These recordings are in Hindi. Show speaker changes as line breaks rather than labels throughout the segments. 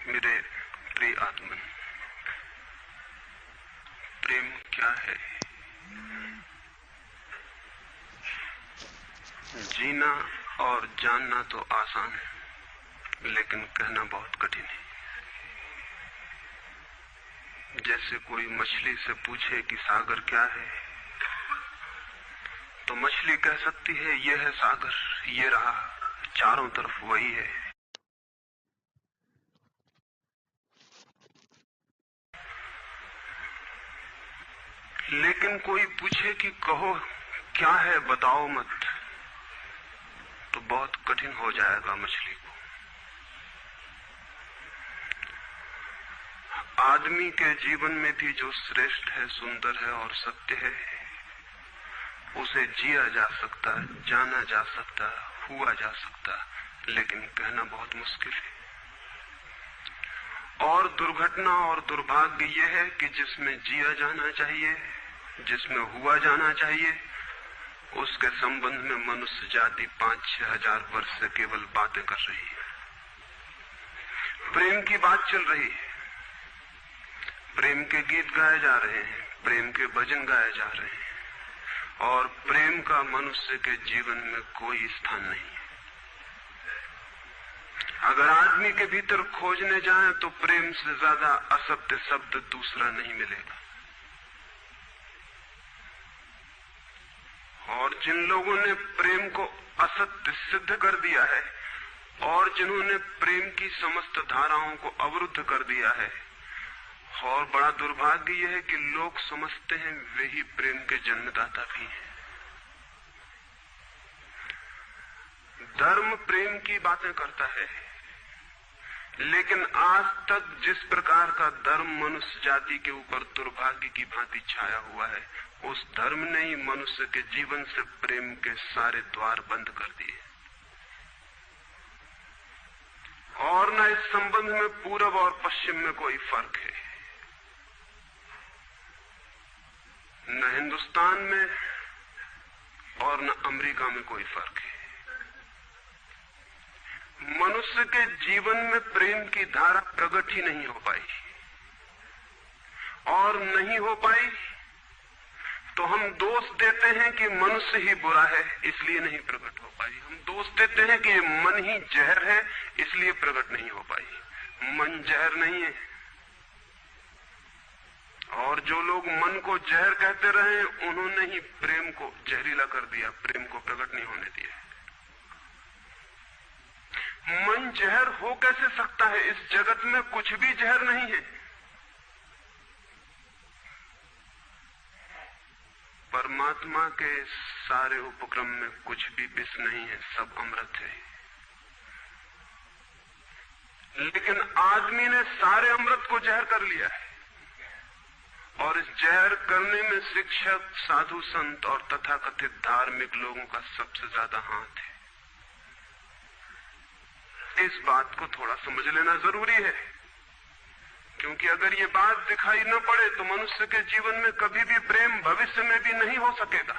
मेरे प्रिय आत्मन, प्रेम क्या है? जीना और जानना तो आसान है, लेकिन कहना बहुत कठिन है। जैसे कोई मछली से पूछे कि सागर क्या है, तो मछली कह सकती है ये है सागर, ये रहा, चारों तरफ वही है। लेकिन कोई पूछे कि कहो क्या है, बताओ मत, तो बहुत कठिन हो जाएगा मछली को। आदमी के जीवन में भी जो श्रेष्ठ है, सुंदर है और सत्य है, उसे जिया जा सकता, जाना जा सकता, हुआ जा सकता, लेकिन कहना बहुत मुश्किल है। और दुर्घटना और दुर्भाग्य यह है कि जिसमें जिया जाना चाहिए, जिसमें हुआ जाना चाहिए, उसके संबंध में मनुष्य जाति 5-6 हजार वर्ष से केवल बातें कर रही है। प्रेम की बात चल रही है, प्रेम के गीत गाए जा रहे हैं, प्रेम के भजन गाए जा रहे हैं, और प्रेम का मनुष्य के जीवन में कोई स्थान नहीं है। अगर आदमी के भीतर खोजने जाएं तो प्रेम से ज्यादा असत्य शब्द दूसरा नहीं मिलेगा। और जिन लोगों ने प्रेम को असत्य सिद्ध कर दिया है और जिन्होंने प्रेम की समस्त धाराओं को अवरुद्ध कर दिया है, और बड़ा दुर्भाग्य यह है कि लोग समझते हैं वे ही प्रेम के जन्मदाता भी हैं। धर्म प्रेम की बातें करता है, लेकिन आज तक जिस प्रकार का धर्म मनुष्य जाति के ऊपर दुर्भाग्य की भांति छाया हुआ है, उस धर्म ने ही मनुष्य के जीवन से प्रेम के सारे द्वार बंद कर दिए। और न इस संबंध में पूरब और पश्चिम में कोई फर्क है, न हिंदुस्तान में और न अमेरिका में कोई फर्क है। मनुष्य के जीवन में प्रेम की धारा प्रकट ही नहीं हो पाई, और नहीं हो पाई तो हम दोष देते हैं कि मनुष्य ही बुरा है, इसलिए नहीं प्रकट हो पाई। हम दोष देते हैं कि मन ही जहर है, इसलिए प्रकट नहीं हो पाई। मन जहर नहीं है, और जो लोग मन को जहर कहते रहे, उन्होंने ही प्रेम को जहरीला कर दिया, प्रेम को प्रकट नहीं होने दिया। मन जहर हो कैसे सकता है? इस जगत में कुछ भी जहर नहीं है। परमात्मा के सारे उपक्रम में कुछ भी विष नहीं है, सब अमृत है। लेकिन आदमी ने सारे अमृत को जहर कर लिया है, और इस जहर करने में शिक्षक, साधु संत और तथाकथित धार्मिक लोगों का सबसे ज्यादा हाथ है। इस बात को थोड़ा समझ लेना जरूरी है, क्योंकि अगर ये बात दिखाई न पड़े तो मनुष्य के जीवन में कभी भी प्रेम भविष्य में भी नहीं हो सकेगा।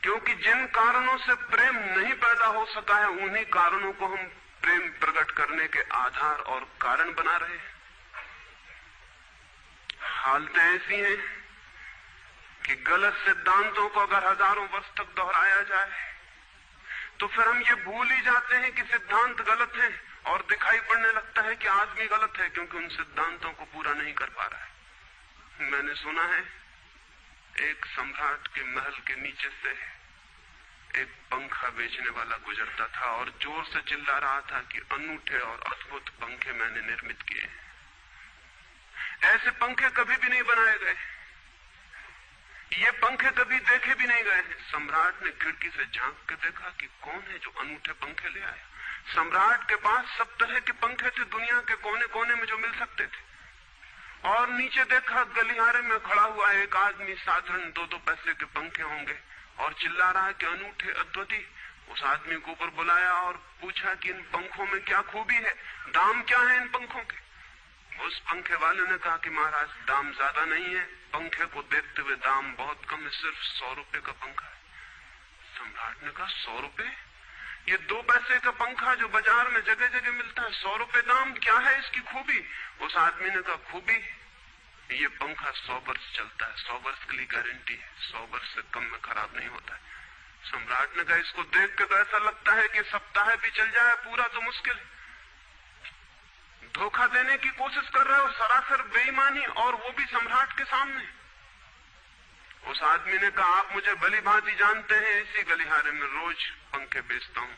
क्योंकि जिन कारणों से प्रेम नहीं पैदा हो सका है, उन्हीं कारणों को हम प्रेम प्रकट करने के आधार और कारण बना रहे हैं। हालतें ऐसी हैं कि गलत सिद्धांतों को अगर हजारों वर्ष तक दोहराया जाए तो फिर हम ये भूल ही जाते हैं कि सिद्धांत गलत है, और दिखाई पड़ने लगता है कि आदमी गलत है, क्योंकि उन सिद्धांतों को पूरा नहीं कर पा रहा है। मैंने सुना है एक सम्राट के महल के नीचे से एक पंखा बेचने वाला गुजरता था और जोर से चिल्ला रहा था कि अनूठे और अद्भुत पंखे मैंने निर्मित किए हैं। ऐसे पंखे कभी भी नहीं बनाए गए, ये पंखे कभी देखे भी नहीं गए हैं। सम्राट ने खिड़की से झांक के देखा कि कौन है जो अनूठे पंखे ले आया। सम्राट के पास सब तरह के पंखे थे, दुनिया के कोने कोने में जो मिल सकते थे। और नीचे देखा, गलियारे में खड़ा हुआ एक आदमी, साधारण 2-2 पैसे के पंखे होंगे, और चिल्ला रहा है कि अनूठे, अद्वितीय। उस आदमी को ऊपर बुलाया और पूछा कि इन पंखों में क्या खूबी है, दाम क्या है इन पंखों के? उस पंखे वाले ने कहा कि महाराज, दाम ज्यादा नहीं है, पंखे को देखते हुए दाम बहुत कम है, सिर्फ 100 रुपए का पंखा है। सम्राट ने कहा 100 रुपए? ये 2 पैसे का पंखा जो बाजार में जगह जगह मिलता है, 100 रुपए दाम, क्या है इसकी खूबी? उस आदमी ने कहा, खूबी ये पंखा 100 वर्ष चलता है, 100 वर्ष के लिए गारंटी है, 100 वर्ष से कम में खराब नहीं होता है। सम्राट ने कहा, इसको देख के तो ऐसा लगता है कि सप्ताह भी चल जाए, पूरा तो मुश्किल है। धोखा देने की कोशिश कर रहे हो, सरासर बेईमानी, और वो भी सम्राट के सामने। उस आदमी ने कहा, आप मुझे भली भांति जानते हैं, इसी गलिहारे में रोज पंखे बेचता हूं,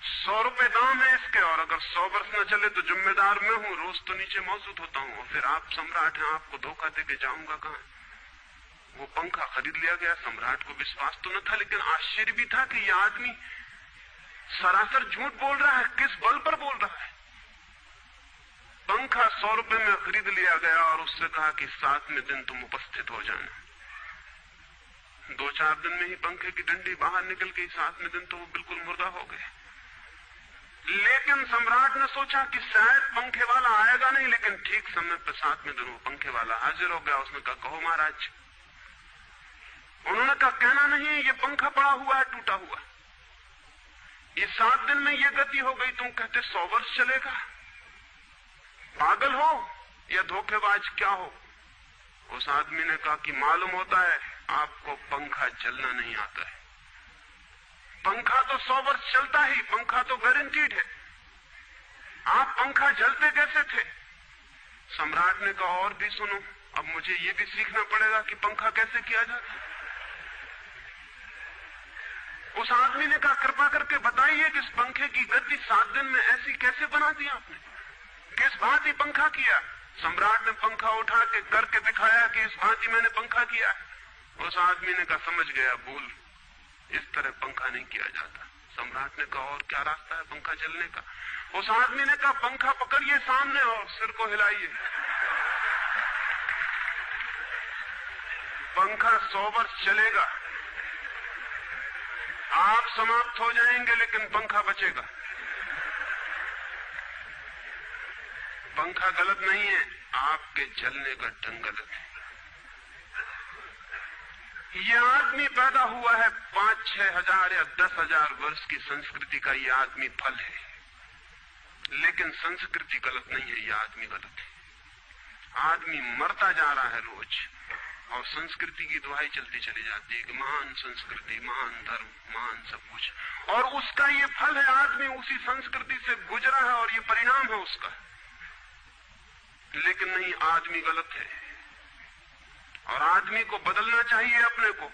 100 रुपए दाम है इसके, और अगर 100 वर्ष न चले तो जिम्मेदार मैं हूं, रोज तो नीचे मौजूद होता हूं, और फिर आप सम्राट हैं, आपको धोखा देके जाऊंगा कहां? वो पंखा खरीद लिया गया। सम्राट को विश्वास तो न था, लेकिन आश्चर्य भी था कि यह आदमी सरासर झूठ बोल रहा है, किस बल पर बोल रहा है। पंखा 100 रुपए में खरीद लिया गया और उससे कहा कि 7वें दिन तुम उपस्थित हो जाना। 2-4 दिन में ही पंखे की डंडी बाहर निकल गई, 7वें दिन तो वो बिल्कुल मुर्दा हो गए। लेकिन सम्राट ने सोचा कि शायद पंखे वाला आएगा नहीं, लेकिन ठीक समय पर 7वें दिन वो पंखे वाला हाजिर हो गया। उसने कहा, कहो महाराज। उन्होंने कहा, कहना नहीं, ये पंखा पड़ा हुआ है, टूटा हुआ। ये 7 दिन में ये गति हो गई, तुम कहते 100 वर्ष चलेगा? पागल हो या धोखेबाज, क्या हो? उस आदमी ने कहा कि मालूम होता है आपको पंखा चलना नहीं आता है। पंखा तो 100 वर्ष चलता ही, पंखा तो गारंटीड है। आप पंखा झलते कैसे थे? सम्राट ने कहा, और भी सुनो, अब मुझे ये भी सीखना पड़ेगा कि पंखा कैसे किया जाता है। उस आदमी ने कहा, कृपा करके बताइए कि इस पंखे की गति 7 दिन में ऐसी कैसे बना दी आपने, किस भांति पंखा किया? सम्राट ने पंखा उठा के करके दिखाया कि इस भांति मैंने पंखा किया। उस आदमी ने कहा, समझ गया, भूल, इस तरह पंखा नहीं किया जाता। सम्राट ने कहा, और क्या रास्ता है पंखा चलने का? उस आदमी ने कहा, पंखा पकड़िए सामने और सिर को हिलाइए। पंखा 100 वर्ष चलेगा, आप समाप्त हो जाएंगे, लेकिन पंखा बचेगा। पंखा गलत नहीं है, आपके चलने का ढंग गलत है। यह आदमी पैदा हुआ है 5-6 हजार या 10,000 वर्ष की संस्कृति का, यह आदमी फल है, लेकिन संस्कृति गलत नहीं है, यह आदमी गलत है। आदमी मरता जा रहा है रोज, और संस्कृति की दुहाई चलती चली जाती है कि महान संस्कृति, महान धर्म, महान सब कुछ, और उसका ये फल है। आदमी उसी संस्कृति से गुजरा है और ये परिणाम है उसका। लेकिन नहीं, आदमी गलत है, और आदमी को बदलना चाहिए अपने को।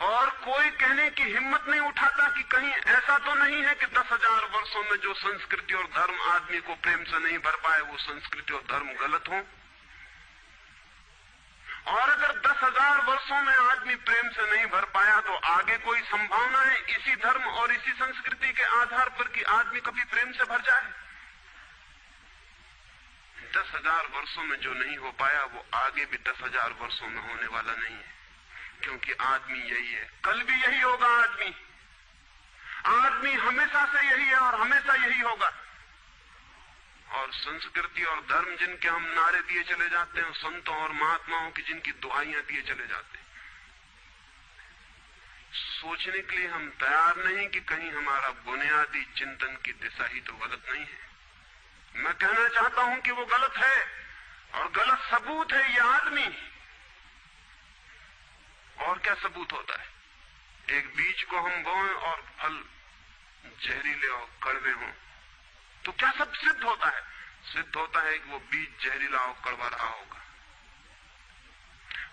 और कोई कहने की हिम्मत नहीं उठाता कि कहीं ऐसा तो नहीं है कि 10,000 वर्षों में जो संस्कृति और धर्म आदमी को प्रेम से नहीं भर पाए, वो संस्कृति और धर्म गलत हो। और अगर 10,000 वर्षों में आदमी प्रेम से नहीं भर पाया, तो आगे कोई संभावना है इसी धर्म और इसी संस्कृति के आधार पर कि आदमी कभी प्रेम से भर जाए? 10,000 वर्षों में जो नहीं हो पाया, वो आगे भी 10,000 वर्षों में होने वाला नहीं है, क्योंकि आदमी यही है, कल भी यही होगा। आदमी हमेशा से यही है और हमेशा यही होगा। और संस्कृति और धर्म जिनके हम नारे दिए चले जाते हैं, संतों और महात्माओं की जिनकी दुआइयां दिए चले जाते हैं, सोचने के लिए हम तैयार नहीं कि कहीं हमारा बुनियादी चिंतन की दिशा ही तो गलत नहीं है। मैं कहना चाहता हूं कि वो गलत है, और गलत सबूत है ये आदमी। और क्या सबूत होता है? एक बीज को हम बोएं और फल जहरीले और कड़वे हों, तो क्या सब सिद्ध होता है? सिद्ध होता है कि वो बीज जहरीला और कड़वा रहा होगा।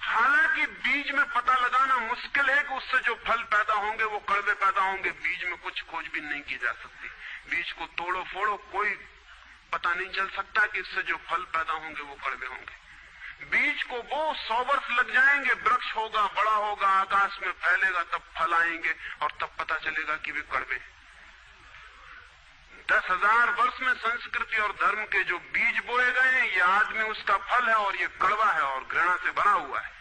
हालांकि बीज में पता लगाना मुश्किल है कि उससे जो फल पैदा होंगे वो कड़वे पैदा होंगे। बीज में कुछ खोजबीन नहीं की जा सकती। बीज को तोड़ो फोड़ो, कोई पता नहीं चल सकता कि इससे जो फल पैदा होंगे वो कड़वे होंगे। बीज को वो 100 वर्ष लग जाएंगे, वृक्ष होगा, बड़ा होगा, आकाश में फैलेगा, तब फल आएंगे और तब पता चलेगा कि वे कड़वे। 10,000 वर्ष में संस्कृति और धर्म के जो बीज बोए गए हैं, ये आदमी उसका फल है, और ये कड़वा है और घृणा से भरा हुआ है।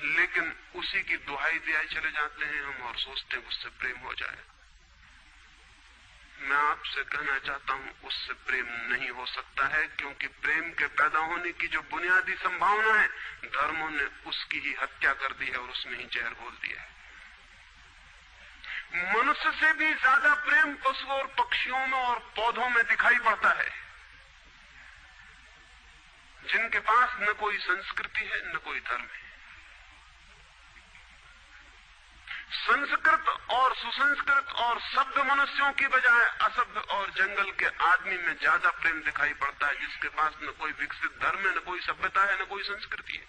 लेकिन उसी की दुहाई दिए चले जाते हैं हम, और सोचते हैं उससे प्रेम हो जाए। मैं आपसे कहना चाहता हूं उससे प्रेम नहीं हो सकता है, क्योंकि प्रेम के पैदा होने की जो बुनियादी संभावना है, धर्मों ने उसकी ही हत्या कर दी है और उसमें ही जहर घोल दिया है। मनुष्य से भी ज्यादा प्रेम पशुओं और पक्षियों में और पौधों में दिखाई पड़ता है, जिनके पास न कोई संस्कृति है न कोई धर्म है। संस्कृत और सुसंस्कृत और सभ्य मनुष्यों की बजाय असभ्य और जंगल के आदमी में ज्यादा प्रेम दिखाई पड़ता है, जिसके पास न कोई विकसित धर्म है, न कोई सभ्यता है, न कोई संस्कृति है।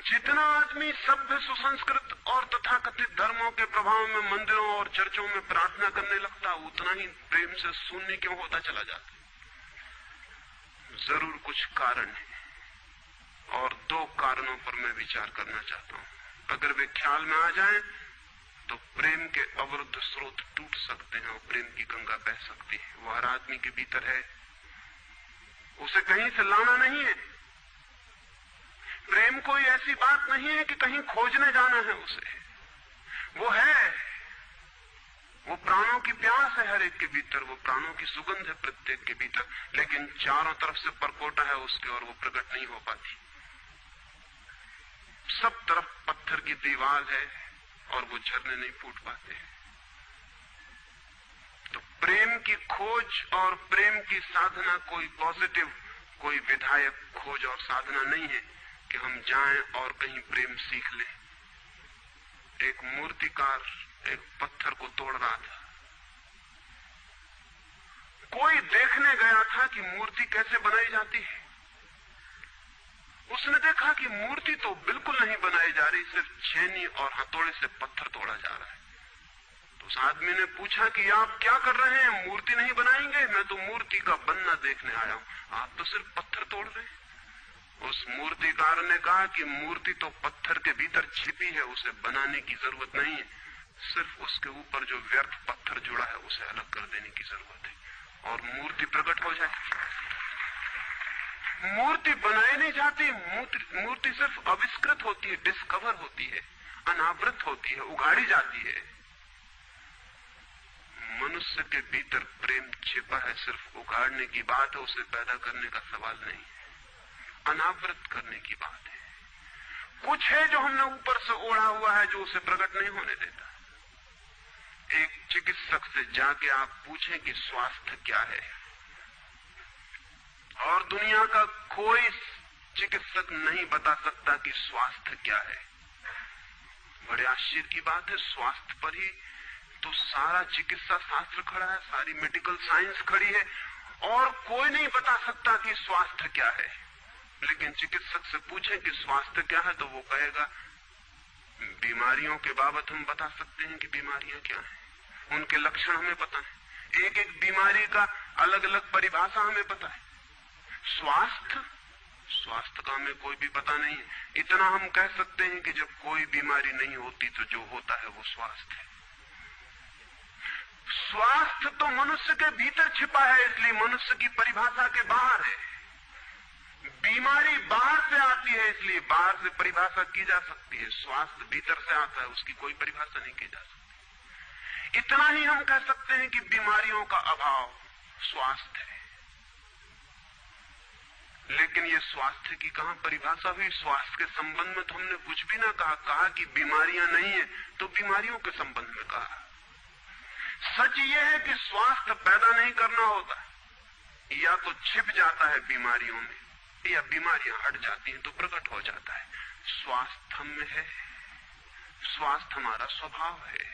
जितना आदमी सभ्य, सुसंस्कृत और तथाकथित धर्मों के प्रभाव में मंदिरों और चर्चों में प्रार्थना करने लगता, उतना ही प्रेम से शून्य क्यों होता चला जाता। जरूर कुछ कारण है, और दो कारणों पर मैं विचार करना चाहता हूं। अगर वे ख्याल में आ जाएं तो प्रेम के अवरुद्ध स्रोत टूट सकते हैं और प्रेम की गंगा बह सकती है। वो हर आदमी के भीतर है, उसे कहीं से लाना नहीं है। प्रेम कोई ऐसी बात नहीं है कि कहीं खोजने जाना है उसे, वो है, वो प्राणों की प्यास है हर एक के भीतर, वो प्राणों की सुगंध है प्रत्येक के भीतर, लेकिन चारों तरफ से परकोटा है उसके और वो प्रकट नहीं हो पाती। सब तरफ पत्थर की दीवार है और वो झरने नहीं फूट पाते। तो प्रेम की खोज और प्रेम की साधना कोई पॉजिटिव, कोई विधायक खोज और साधना नहीं है कि हम जाएं और कहीं प्रेम सीख लें। एक मूर्तिकार एक पत्थर को तोड़ रहा था, कोई देखने गया था कि मूर्ति कैसे बनाई जाती है। उसने देखा कि मूर्ति तो बिल्कुल नहीं बनाई जा रही, सिर्फ छेनी और हथौड़े से पत्थर तोड़ा जा रहा है। तो उस आदमी ने पूछा कि आप क्या कर रहे हैं, मूर्ति नहीं बनाएंगे? मैं तो मूर्ति का बनना देखने आया हूं, आप तो सिर्फ पत्थर तोड़ रहे हैं। उस मूर्तिकार ने कहा कि मूर्ति तो पत्थर के भीतर छिपी है, उसे बनाने की जरूरत नहीं है, सिर्फ उसके ऊपर जो व्यर्थ पत्थर जुड़ा है उसे अलग कर देने की जरूरत है और मूर्ति प्रकट हो जाएगी। मूर्ति बनाई नहीं जाती, मूर्ति सिर्फ आविष्कृत होती है, डिस्कवर होती है, अनावृत होती है, उगाड़ी जाती है। मनुष्य के भीतर प्रेम छिपा है, सिर्फ उगाड़ने की बात है, उसे पैदा करने का सवाल नहीं है, अनावृत करने की बात है। कुछ है जो हमने ऊपर से ओढ़ा हुआ है, जो उसे प्रकट नहीं होने देता। एक चिकित्सक से जाके आप पूछें कि स्वास्थ्य क्या है, और दुनिया का कोई चिकित्सक नहीं बता सकता कि स्वास्थ्य क्या है। बड़े आश्चर्य की बात है, स्वास्थ्य पर ही तो सारा चिकित्सा शास्त्र खड़ा है, सारी मेडिकल साइंस खड़ी है, और कोई नहीं बता सकता कि स्वास्थ्य क्या है। लेकिन चिकित्सक से पूछें कि स्वास्थ्य क्या है, तो वो कहेगा बीमारियों के बाबत हम बता सकते हैं कि बीमारियां क्या हैं, उनके लक्षण हमें पता है, एक एक बीमारी का अलग अलग परिभाषा हमें पता है। स्वास्थ्य का हमें कोई भी पता नहीं है। इतना हम कह सकते हैं कि जब कोई बीमारी नहीं होती तो जो होता है वो स्वास्थ्य है। स्वास्थ्य तो मनुष्य के भीतर छिपा है, इसलिए मनुष्य की परिभाषा के बाहर है। बीमारी बाहर से आती है, इसलिए बाहर से परिभाषा की जा सकती है। स्वास्थ्य भीतर से आता है, उसकी कोई परिभाषा नहीं की जा सकती। इतना ही हम कह सकते हैं कि बीमारियों का अभाव स्वास्थ्य है। लेकिन ये स्वास्थ्य की कहां परिभाषा हुई? स्वास्थ्य के संबंध में तो हमने कुछ भी ना कहा कि बीमारियां नहीं है तो बीमारियों के संबंध में कहा। सच ये है कि स्वास्थ्य पैदा नहीं करना होता, या तो छिप जाता है बीमारियों में, या बीमारियां हट जाती हैं तो प्रकट हो जाता है। स्वास्थ्य हम में है, स्वास्थ्य हमारा स्वभाव है,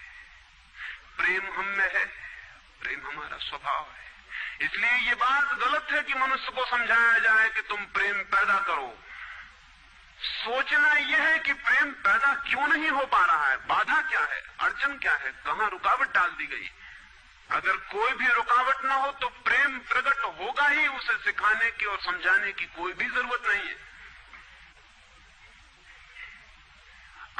प्रेम हम में है, प्रेम हमारा स्वभाव है। इसलिए ये बात गलत है कि मनुष्य को समझाया जाए कि तुम प्रेम पैदा करो। सोचना यह है कि प्रेम पैदा क्यों नहीं हो पा रहा है, बाधा क्या है, अड़चन क्या है, कहां रुकावट डाल दी गई। अगर कोई भी रुकावट ना हो तो प्रेम प्रकट होगा ही, उसे सिखाने की और समझाने की कोई भी जरूरत नहीं है।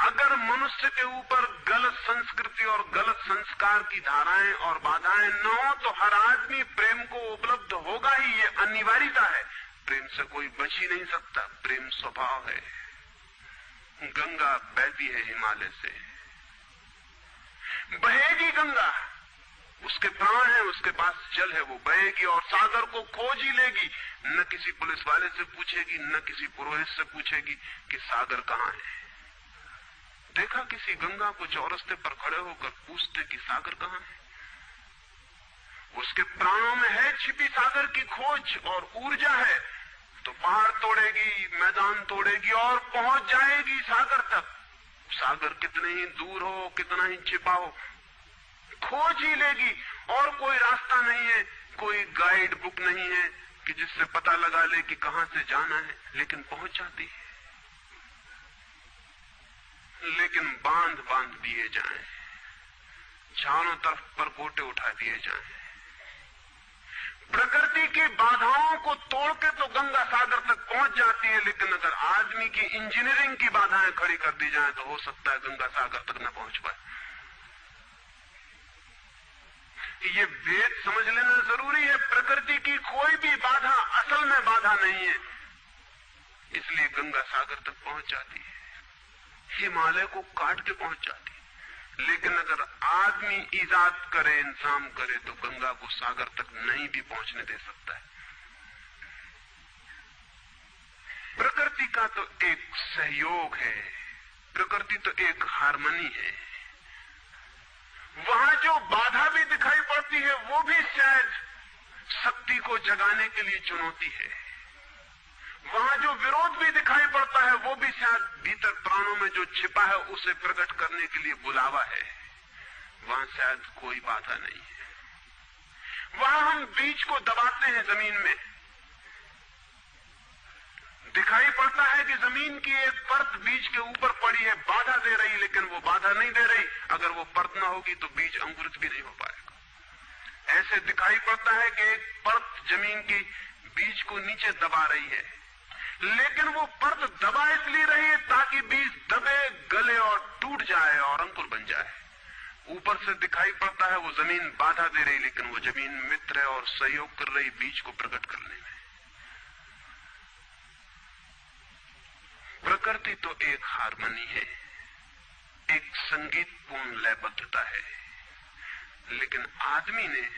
अगर मनुष्य के ऊपर गलत संस्कृति और गलत संस्कार की धाराएं और बाधाएं न हो तो हर आदमी प्रेम को उपलब्ध होगा ही, ये अनिवार्यता है। प्रेम से कोई बच ही नहीं सकता, प्रेम स्वभाव है। गंगा बहती है हिमालय से, बहेगी गंगा, उसके प्राण है, उसके पास जल है, वो बहेगी और सागर को खोज ही लेगी। न किसी पुलिस वाले से पूछेगी, न किसी पुरोहित से पूछेगी कि सागर कहाँ है। देखा किसी गंगा को चौरस्ते पर खड़े होकर पूछते कि सागर कहाँ है? उसके प्राणों में है छिपी सागर की खोज और ऊर्जा है, तो पहाड़ तोड़ेगी, मैदान तोड़ेगी और पहुंच जाएगी सागर तक। सागर कितने ही दूर हो, कितना ही छिपा हो, खोज ही लेगी। और कोई रास्ता नहीं है, कोई गाइड बुक नहीं है कि जिससे पता लगा ले कि कहां से जाना है, लेकिन पहुंच जाती है। लेकिन बांध बांध दिए जाएं, चारों तरफ पर गोटे उठा दिए जाएं, प्रकृति की बाधाओं को तोड़ के तो गंगा सागर तक पहुंच जाती है, लेकिन अगर आदमी की इंजीनियरिंग की बाधाएं खड़ी कर दी जाएं तो हो सकता है गंगा सागर तक न पहुंच पाए। ये भेद समझ लेना जरूरी है। प्रकृति की कोई भी बाधा असल में बाधा नहीं है, इसलिए गंगा सागर तक पहुंच जाती है, हिमालय को काट के पहुंच जाती है। लेकिन अगर आदमी ईजाद करे, इंतजाम करे, तो गंगा को सागर तक नहीं भी पहुंचने दे सकता है। प्रकृति का तो एक सहयोग है, प्रकृति तो एक हार्मनी है। वहां जो बाधा भी दिखाई पड़ती है वो भी शायद शक्ति को जगाने के लिए चुनौती है। वहां जो विरोध भी दिखाई पड़ता है वो भी शायद भीतर प्राणों में जो छिपा है उसे प्रकट करने के लिए बुलावा है। वहां शायद कोई बाधा नहीं है। वहां हम बीज को दबाते हैं जमीन में, दिखाई पड़ता है कि जमीन की एक परत बीज के ऊपर पड़ी है, बाधा दे रही, लेकिन वो बाधा नहीं दे रही। अगर वो परत ना होगी तो बीज अंकुरित भी नहीं हो पाएगा। ऐसे दिखाई पड़ता है कि एक परत जमीन की बीज को नीचे दबा रही है, लेकिन वो परत दबा इसलिए रही है ताकि बीज दबे, गले और टूट जाए और अंकुर बन जाए। ऊपर से दिखाई पड़ता है वो जमीन बाधा दे रही, लेकिन वो जमीन मित्र है और सहयोग कर रही बीज को प्रकट करने में। प्रकृति तो एक हार्मनी है, एक संगीतपूर्ण लयबद्धता है, लेकिन आदमी ने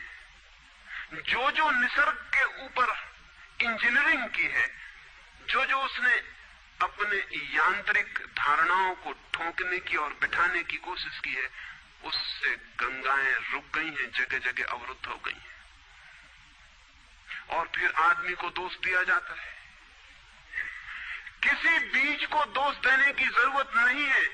जो जो निसर्ग के ऊपर इंजीनियरिंग की है, जो जो उसने अपने यांत्रिक धारणाओं को ठोंकने की और बिठाने की कोशिश की है, उससे गंगाएं रुक गई हैं, जगह जगह अवरुद्ध हो गई हैं। और फिर आदमी को दोष दिया जाता है। किसी बीज को दोष देने की जरूरत नहीं है।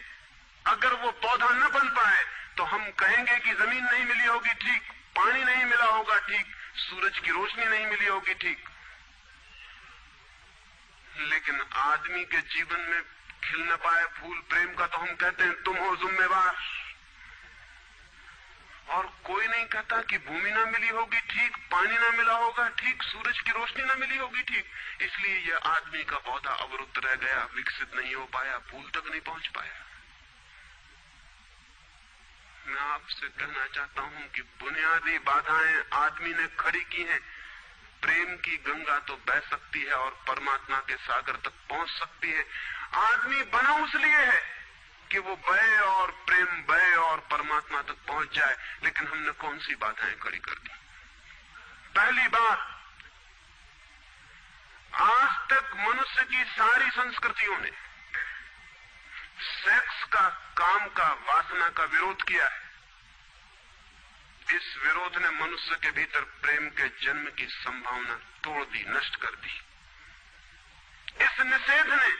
अगर वो पौधा न बन पाए तो हम कहेंगे कि जमीन नहीं मिली होगी, ठीक, पानी नहीं मिला होगा, ठीक, सूरज की रोशनी नहीं मिली होगी, ठीक। लेकिन आदमी के जीवन में खिल न पाए फूल प्रेम का तो हम कहते हैं तुम हो जिम्मेवार। और कोई नहीं कहता कि भूमि ना मिली होगी, ठीक, पानी ना मिला होगा, ठीक, सूरज की रोशनी ना मिली होगी, ठीक। इसलिए यह आदमी का पौधा अवरुद्ध रह गया, विकसित नहीं हो पाया, फूल तक नहीं पहुंच पाया। मैं आपसे कहना चाहता हूं कि बुनियादी बाधाएं आदमी ने खड़ी की हैं। प्रेम की गंगा तो बह सकती है और परमात्मा के सागर तक पहुंच सकती है। आदमी बना उस लिए है कि वो बहे और प्रेम बहे और परमात्मा तक पहुंच जाए, लेकिन हमने कौन सी बाधाएं खड़ी कर दी? पहली बात, आज तक मनुष्य की सारी संस्कृतियों ने सेक्स का, काम का, वासना का विरोध किया है। इस विरोध ने मनुष्य के भीतर प्रेम के जन्म की संभावना तोड़ दी, नष्ट कर दी। इस निषेध ने,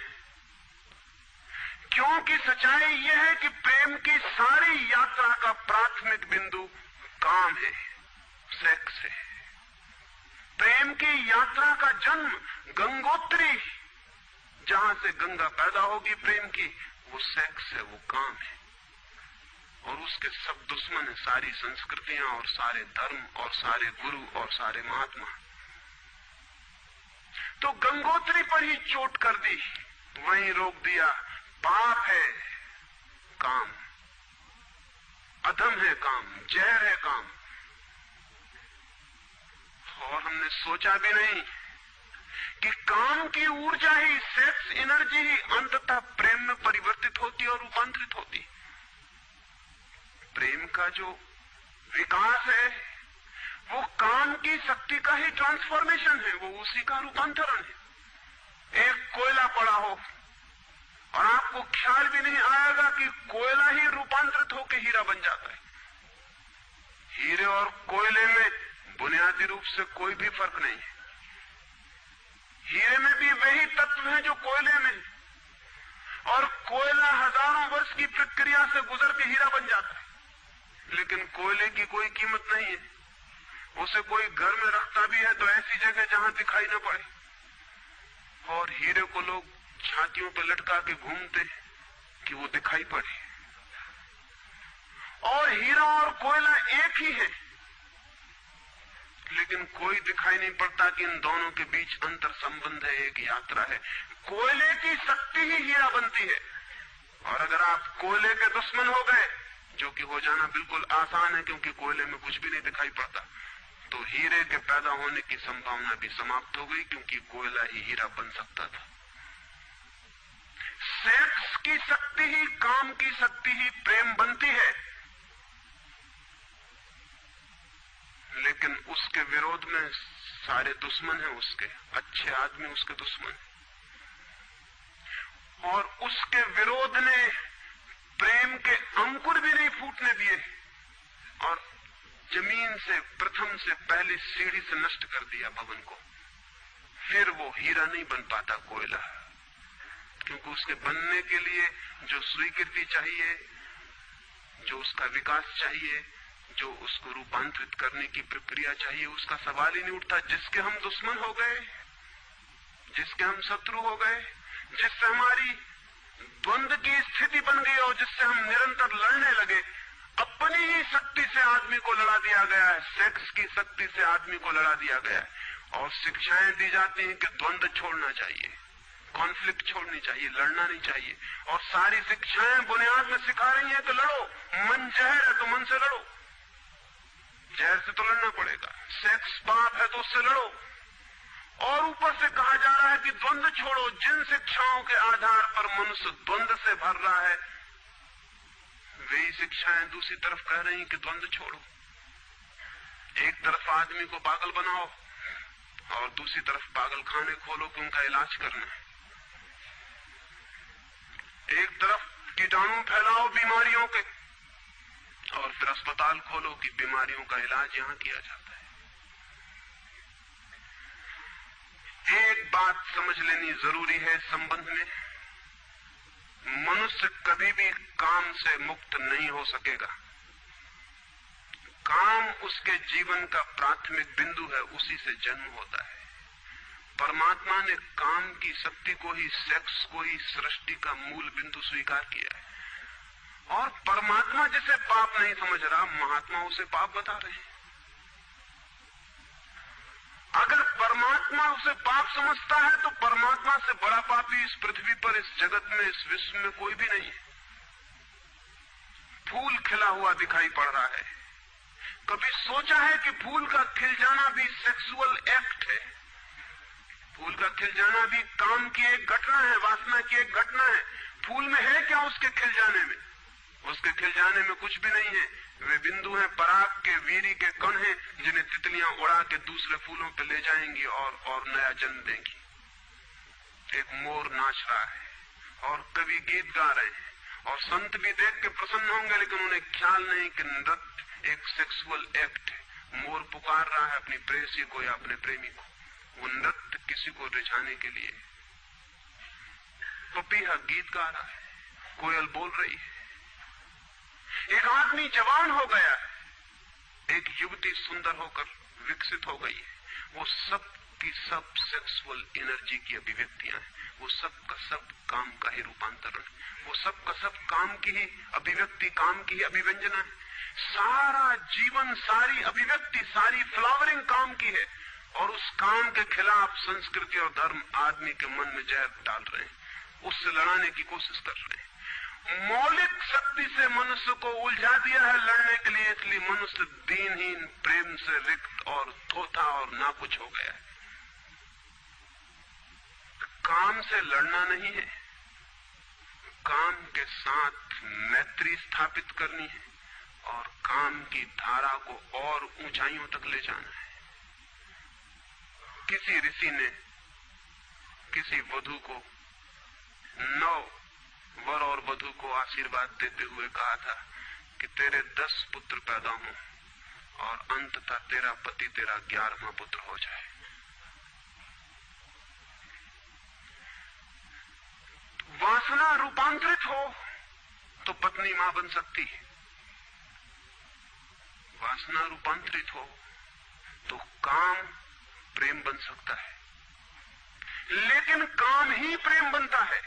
क्योंकि सच्चाई यह है कि प्रेम की सारी यात्रा का प्राथमिक बिंदु काम है, सेक्स है। प्रेम की यात्रा का जन्म गंगोत्री, जहां से गंगा पैदा होगी प्रेम की, वो सेक्स है, वो काम है। और उसके सब दुश्मन है, सारी संस्कृतियां और सारे धर्म और सारे गुरु और सारे महात्मा। तो गंगोत्री पर ही चोट कर दी, वहीं रोक दिया। पाप है काम, अधम है काम, जहर है काम। और हमने सोचा भी नहीं कि काम की ऊर्जा ही, सेक्स एनर्जी ही अंततः प्रेम में परिवर्तित होती और रूपांतरित होती। प्रेम का जो विकास है, वो काम की शक्ति का ही ट्रांसफॉर्मेशन है, वो उसी का रूपांतरण है। एक कोयला पड़ा हो और आपको ख्याल भी नहीं आएगा कि कोयला ही रूपांतरित होकर हीरा बन जाता है। हीरे और कोयले में बुनियादी रूप से कोई भी फर्क नहीं है। हीरे में भी वही तत्व हैं जो कोयले में, और कोयला हजारों वर्ष की प्रक्रिया से गुजर के हीरा बन जाता है। लेकिन कोयले की कोई कीमत नहीं है। उसे कोई घर में रखता भी है तो ऐसी जगह जहां दिखाई न पड़े, और हीरे को लोग छातियों पर लटका के घूमते कि वो दिखाई पड़े। और हीरा और कोयला एक ही है, लेकिन कोई दिखाई नहीं पड़ता कि इन दोनों के बीच अंतर संबंध है, एक यात्रा है। कोयले की शक्ति ही हीरा बनती है, और अगर आप कोयले के दुश्मन हो गए, जो कि हो जाना बिल्कुल आसान है क्योंकि कोयले में कुछ भी नहीं दिखाई पड़ता, तो हीरे के पैदा होने की संभावना भी समाप्त हो गई, क्योंकि कोयला ही हीरा बन सकता था। सेक्स की शक्ति ही, काम की शक्ति ही प्रेम बनती है, लेकिन उसके विरोध में सारे दुश्मन हैं उसके, अच्छे आदमी उसके दुश्मन हैं। और उसके विरोध ने प्रेम के अंकुर भी नहीं फूटने दिए, और जमीन से प्रथम से पहली सीढ़ी से नष्ट कर दिया भवन को। फिर वो हीरा नहीं बन पाता कोयला, क्योंकि उसके बनने के लिए जो स्वीकृति चाहिए, जो उसका विकास चाहिए, जो उसको रूपांतरित करने की प्रक्रिया चाहिए, उसका सवाल ही नहीं उठता। जिसके हम दुश्मन हो गए, जिसके हम शत्रु हो गए, जिससे हमारी द्वंद्व की स्थिति बन गई और जिससे हम निरंतर लड़ने लगे, अपनी ही शक्ति से आदमी को लड़ा दिया गया है, सेक्स की शक्ति से आदमी को लड़ा दिया गया है। और शिक्षाएं दी जाती हैं कि द्वंद्व छोड़ना चाहिए, कॉन्फ्लिक्ट छोड़नी चाहिए, लड़ना नहीं चाहिए। और सारी शिक्षाएं बुनियाद में सिखा रही हैं कि लड़ो, मन जहर है तो मन से लड़ो, जहर से तो लड़ना पड़ेगा। सेक्स पाप है तो उससे लड़ो। और ऊपर से कहा जा रहा है कि द्वंद्व छोड़ो। जिन शिक्षाओं के आधार पर मनुष्य द्वंद्व से भर रहा है, वही शिक्षाएं दूसरी तरफ कह रही हैं कि द्वंद्व छोड़ो। एक तरफ आदमी को पागल बनाओ और दूसरी तरफ पागल खाने खोलो कि उनका इलाज करना है। एक तरफ कीटाणु फैलाओ बीमारियों के, और फिर अस्पताल खोलो कि बीमारियों का इलाज यहां किया जाता है। एक बात समझ लेनी जरूरी है संबंध में, मनुष्य कभी भी काम से मुक्त नहीं हो सकेगा। काम उसके जीवन का प्राथमिक बिंदु है, उसी से जन्म होता है। परमात्मा ने काम की शक्ति को ही, सेक्स को ही सृष्टि का मूल बिंदु स्वीकार किया है। और परमात्मा जिसे पाप नहीं समझ रहा, महात्मा उसे पाप बता रहे हैं। अगर परमात्मा उसे पाप समझता है तो परमात्मा से बड़ा पापी इस पृथ्वी पर, इस जगत में, इस विश्व में कोई भी नहीं है। फूल खिला हुआ दिखाई पड़ रहा है। कभी सोचा है कि फूल का खिल जाना भी सेक्सुअल एक्ट है? फूल का खिल जाना भी काम की एक घटना है, वासना की एक घटना है। फूल में है क्या उसके खिल जाने में? उसके खिल जाने में कुछ भी नहीं है। वे बिंदु हैं, पराग के, वीरी के कण हैं, जिन्हें तितलियां उड़ा के दूसरे फूलों पे ले जाएंगी और नया जन्म देंगी। एक मोर नाच रहा है और कवि गीत गा रहे हैं, और संत भी देख के प्रसन्न होंगे, लेकिन उन्हें ख्याल नहीं कि नृत्य एक सेक्सुअल एक्ट है। मोर पुकार रहा है अपनी प्रेयसी को या अपने प्रेमी को, वो नृत्य किसी को रिझाने के लिए। पपीहा गीत गा रहा है, कोयल बोल रही है। एक आदमी जवान हो गया है, एक युवती सुंदर होकर विकसित हो गई है। वो सब की सब सेक्सुअल एनर्जी की अभिव्यक्तियां हैं। वो सब का सब काम का ही रूपांतरण है। वो सब का सब काम की ही अभिव्यक्ति, काम की ही अभिव्यंजना है। सारा जीवन, सारी अभिव्यक्ति, सारी फ्लावरिंग काम की है। और उस काम के खिलाफ संस्कृति और धर्म आदमी के मन में जहर डाल रहे हैं, उससे लड़ाने की कोशिश कर रहे हैं। मौलिक शक्ति से मनुष्य को उलझा दिया है लड़ने के लिए, इसलिए मनुष्य दीनहीन, प्रेम से रिक्त और थोथा और नाकुछ हो गया है। काम से लड़ना नहीं है, काम के साथ मैत्री स्थापित करनी है और काम की धारा को और ऊंचाइयों तक ले जाना है। किसी ऋषि ने किसी वधू को 9 वर और वधू को आशीर्वाद देते हुए कहा था कि तेरे 10 पुत्र पैदा हों और अंततः तेरा पति तेरा 11वां पुत्र हो जाए। वासना रूपांतरित हो तो पत्नी मां बन सकती है, वासना रूपांतरित हो तो काम प्रेम बन सकता है। लेकिन काम ही प्रेम बनता है,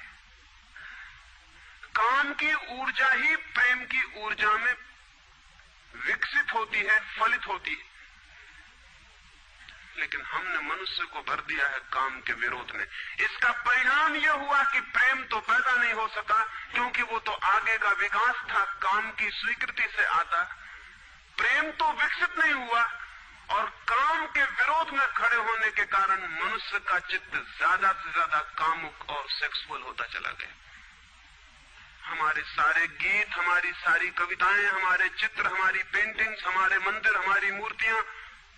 काम की ऊर्जा ही प्रेम की ऊर्जा में विकसित होती है, फलित होती है। लेकिन हमने मनुष्य को भर दिया है काम के विरोध में। इसका परिणाम यह हुआ कि प्रेम तो पैदा नहीं हो सका, क्योंकि वो तो आगे का विकास था, काम की स्वीकृति से आता। प्रेम तो विकसित नहीं हुआ और काम के विरोध में खड़े होने के कारण मनुष्य का चित्त ज्यादा से ज्यादा कामुक और सेक्सुअल होता चला गया। हमारे सारे गीत, हमारी सारी कविताएं, हमारे चित्र, हमारी पेंटिंग्स, हमारे मंदिर, हमारी मूर्तियां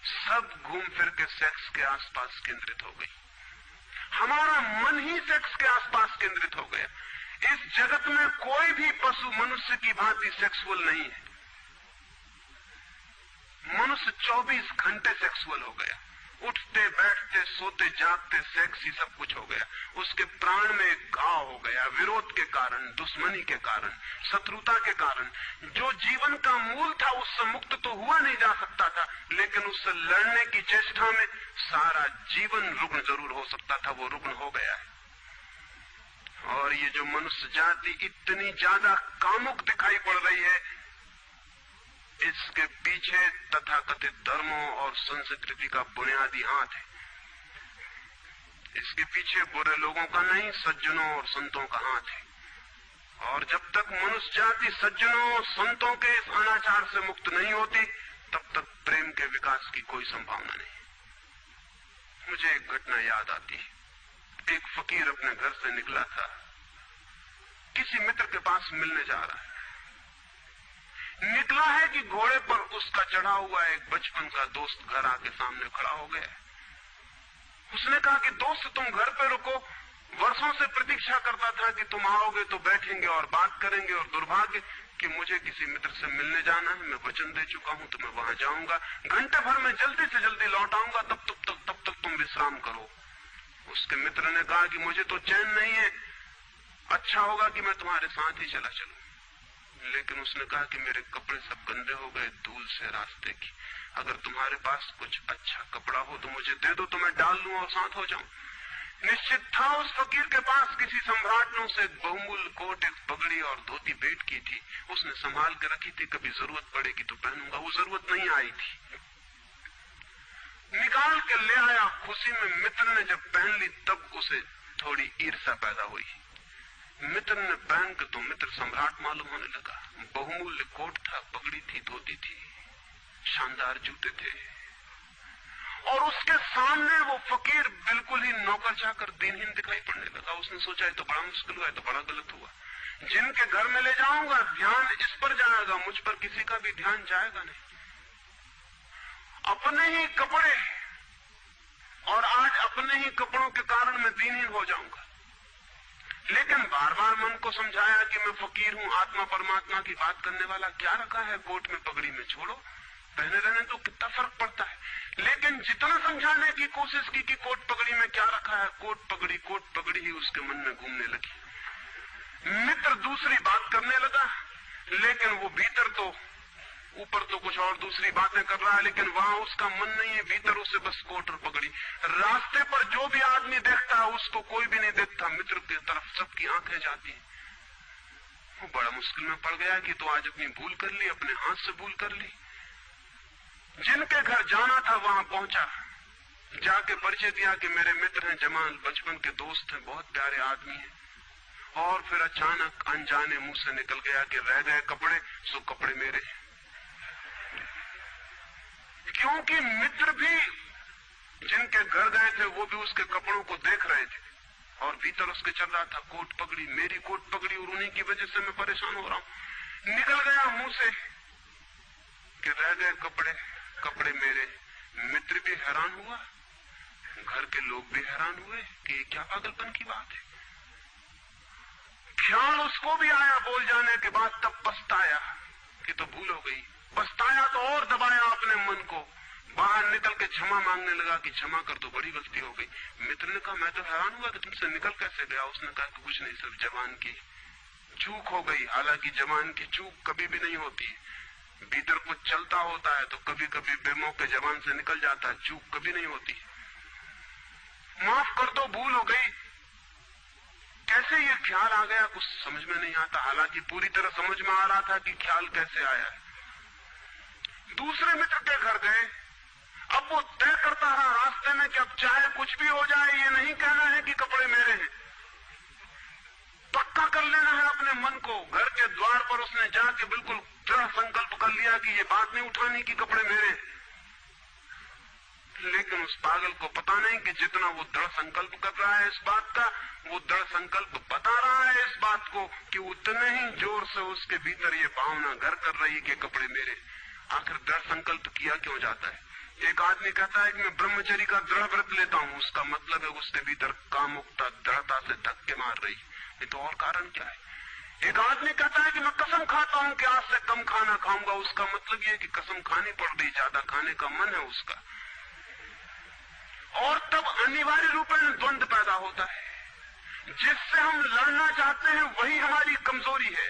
सब घूम फिर के सेक्स के आसपास केंद्रित हो गई। हमारा मन ही सेक्स के आसपास केंद्रित हो गया। इस जगत में कोई भी पशु मनुष्य की भांति सेक्सुअल नहीं है। मनुष्य 24 घंटे सेक्सुअल हो गया। उठते बैठते सोते जागते सेक्स ही सब कुछ हो गया। उसके प्राण में एक घाव हो गया, विरोध के कारण, दुश्मनी के कारण, शत्रुता के कारण। जो जीवन का मूल था उससे मुक्त तो हुआ नहीं जा सकता था, लेकिन उससे लड़ने की चेष्टा में सारा जीवन रुग्ण जरूर हो सकता था, वो रुग्ण हो गया है। और ये जो मनुष्य जाति इतनी ज्यादा कामुक दिखाई पड़ रही है, इसके पीछे तथाकथित धर्मों और संस्कृति का बुनियादी हाथ है। इसके पीछे बुरे लोगों का नहीं, सज्जनों और संतों का हाथ है। और जब तक मनुष्य जाति सज्जनों और संतों के इस अनाचार से मुक्त नहीं होती, तब तक प्रेम के विकास की कोई संभावना नहीं। मुझे एक घटना याद आती है। एक फकीर अपने घर से निकला था, किसी मित्र के पास मिलने जा रहा है। निकला है कि घोड़े पर उसका चढ़ा हुआ एक बचपन का दोस्त घर आके सामने खड़ा हो गया। उसने कहा कि दोस्त तुम घर पे रुको, वर्षों से प्रतीक्षा करता था कि तुम आओगे तो बैठेंगे और बात करेंगे, और दुर्भाग्य कि मुझे किसी मित्र से मिलने जाना है, मैं वचन दे चुका हूं तो मैं वहां जाऊंगा, घंटे भर में जल्दी से जल्दी लौट आऊंगा, तब तक तुम विश्राम करो। उसके मित्र ने कहा कि मुझे तो चैन नहीं है, अच्छा होगा कि मैं तुम्हारे साथ ही चला चलूं। लेकिन उसने कहा कि मेरे कपड़े सब गंदे हो गए धूल से रास्ते की, अगर तुम्हारे पास कुछ अच्छा कपड़ा हो तो मुझे दे दो, तो मैं डाल लूं और साथ हो जाऊं। निश्चित था उस फकीर के पास किसी सम्राट ने उसे एक बहुमूल्य कोट, एक पगड़ी और धोती भेंट की थी। उसने संभाल के रखी थी, कभी जरूरत पड़ेगी तो पहनूंगा। वो जरूरत नहीं आई थी, निकाल के ले आया। खुशी में मित्र ने जब पहन ली तब उसे थोड़ी ईर्ष्या पैदा हुई। मित्र ने पहन के तो मित्र सम्राट मालूम होने लगा। बहुमूल्य कोट था, पगड़ी थी, धोती थी, शानदार जूते थे, और उसके सामने वो फकीर बिल्कुल ही नौकर चाकर दीनहीन दिखाई पड़ने लगा। उसने सोचा है तो बड़ा मुश्किल हुआ, है तो बड़ा गलत हुआ। जिनके घर में ले जाऊंगा ध्यान इस पर जाएगा, मुझ पर किसी का भी ध्यान जाएगा नहीं। अपने ही कपड़े, और आज अपने ही कपड़ों के कारण मैं दीनहीन हो जाऊंगा। लेकिन बार बार मन को समझाया कि मैं फकीर हूं, आत्मा परमात्मा की बात करने वाला, क्या रखा है कोट में पगड़ी में, छोड़ो, पहने रहने तो कितना फर्क पड़ता है। लेकिन जितना समझाने की कोशिश की कि कोट पगड़ी में क्या रखा है, कोट पगड़ी ही उसके मन में घूमने लगी। मित्र दूसरी बात करने लगा, लेकिन वो भीतर तो ऊपर तो कुछ और दूसरी बातें कर रहा है, लेकिन वहां उसका मन नहीं है, भीतर उसे बस कोट और पगड़ी। रास्ते पर जो भी आदमी देखता है उसको कोई भी नहीं देखता, मित्र की तरफ सबकी आंखें जाती हैं। वो बड़ा मुश्किल में पड़ गया कि तो आज अपनी भूल कर ली, अपने हाथ से भूल कर ली। जिनके घर जाना था वहां पहुंचा, जाके परिचय दिया कि मेरे मित्र हैं जमाल, बचपन के दोस्त हैं, बहुत प्यारे आदमी हैं। और फिर अचानक अनजाने मुंह से निकल गया कि रह गए कपड़े, सो कपड़े मेरे। क्योंकि मित्र भी जिनके घर गए थे वो भी उसके कपड़ों को देख रहे थे, और भीतर उसके चल रहा था कोट पगड़ी, मेरी कोट पगड़ी, और उन्हीं की वजह से मैं परेशान हो रहा हूं। निकल गया मुंह से कि रह गए कपड़े, कपड़े मेरे। मित्र भी हैरान हुआ, घर के लोग भी हैरान हुए कि ये क्या पागलपन की बात है। ख्याल उसको भी आया बोल जाने के बाद, तब पछताया कि तो भूल हो गई। पछताया तो और दबाया अपने मन को, बाहर निकल के क्षमा मांगने लगा कि क्षमा कर दो, बड़ी गलती हो गई। मित्र ने कहा मैं तो हैरान हुआ कि तुमसे निकल कैसे गया। उसने कहा कि कुछ नहीं, सिर्फ जवान की चूक हो गई। हालांकि जवान की चूक कभी भी नहीं होती, भीतर कुछ चलता होता है तो कभी कभी बेमौके जवान से निकल जाता है, चूक कभी नहीं होती। माफ कर दो, भूल हो गई। कैसे ये ख्याल आ गया कुछ समझ में नहीं आता, हालांकि पूरी तरह समझ में आ रहा था कि ख्याल कैसे आया है। दूसरे मित्र के घर गए। अब वो तय करता रहा रास्ते में कि अब चाहे कुछ भी हो जाए, ये नहीं कहना है कि कपड़े मेरे हैं। पक्का कर लेना है अपने मन को। घर के द्वार पर उसने जाके बिल्कुल दृढ़ संकल्प कर लिया कि ये बात नहीं उठानी कि कपड़े मेरे। लेकिन उस पागल को पता नहीं कि जितना वो दृढ़ संकल्प कर रहा है इस बात का, वो दृढ़ संकल्प बता रहा है इस बात को कि उतने ही जोर से उसके भीतर ये भावना घर कर रही कि कपड़े मेरे। आखिर दृढ़ संकल्प किया क्यों जाता है? एक आदमी कहता है कि मैं ब्रह्मचर्य का दृढ़ व्रत लेता हूं, उसका मतलब है उसके भीतर कामुकता दृढ़ता से धक्के मार रही, नहीं तो और कारण क्या है? एक आदमी कहता है कि मैं कसम खाता हूं कि आज से कम खाना खाऊंगा, उसका मतलब ये कि कसम खानी पड़ रही, ज्यादा खाने का मन है उसका। और तब अनिवार्य रूप में द्वंद्व पैदा होता है। जिससे हम लड़ना चाहते हैं वही हमारी कमजोरी है,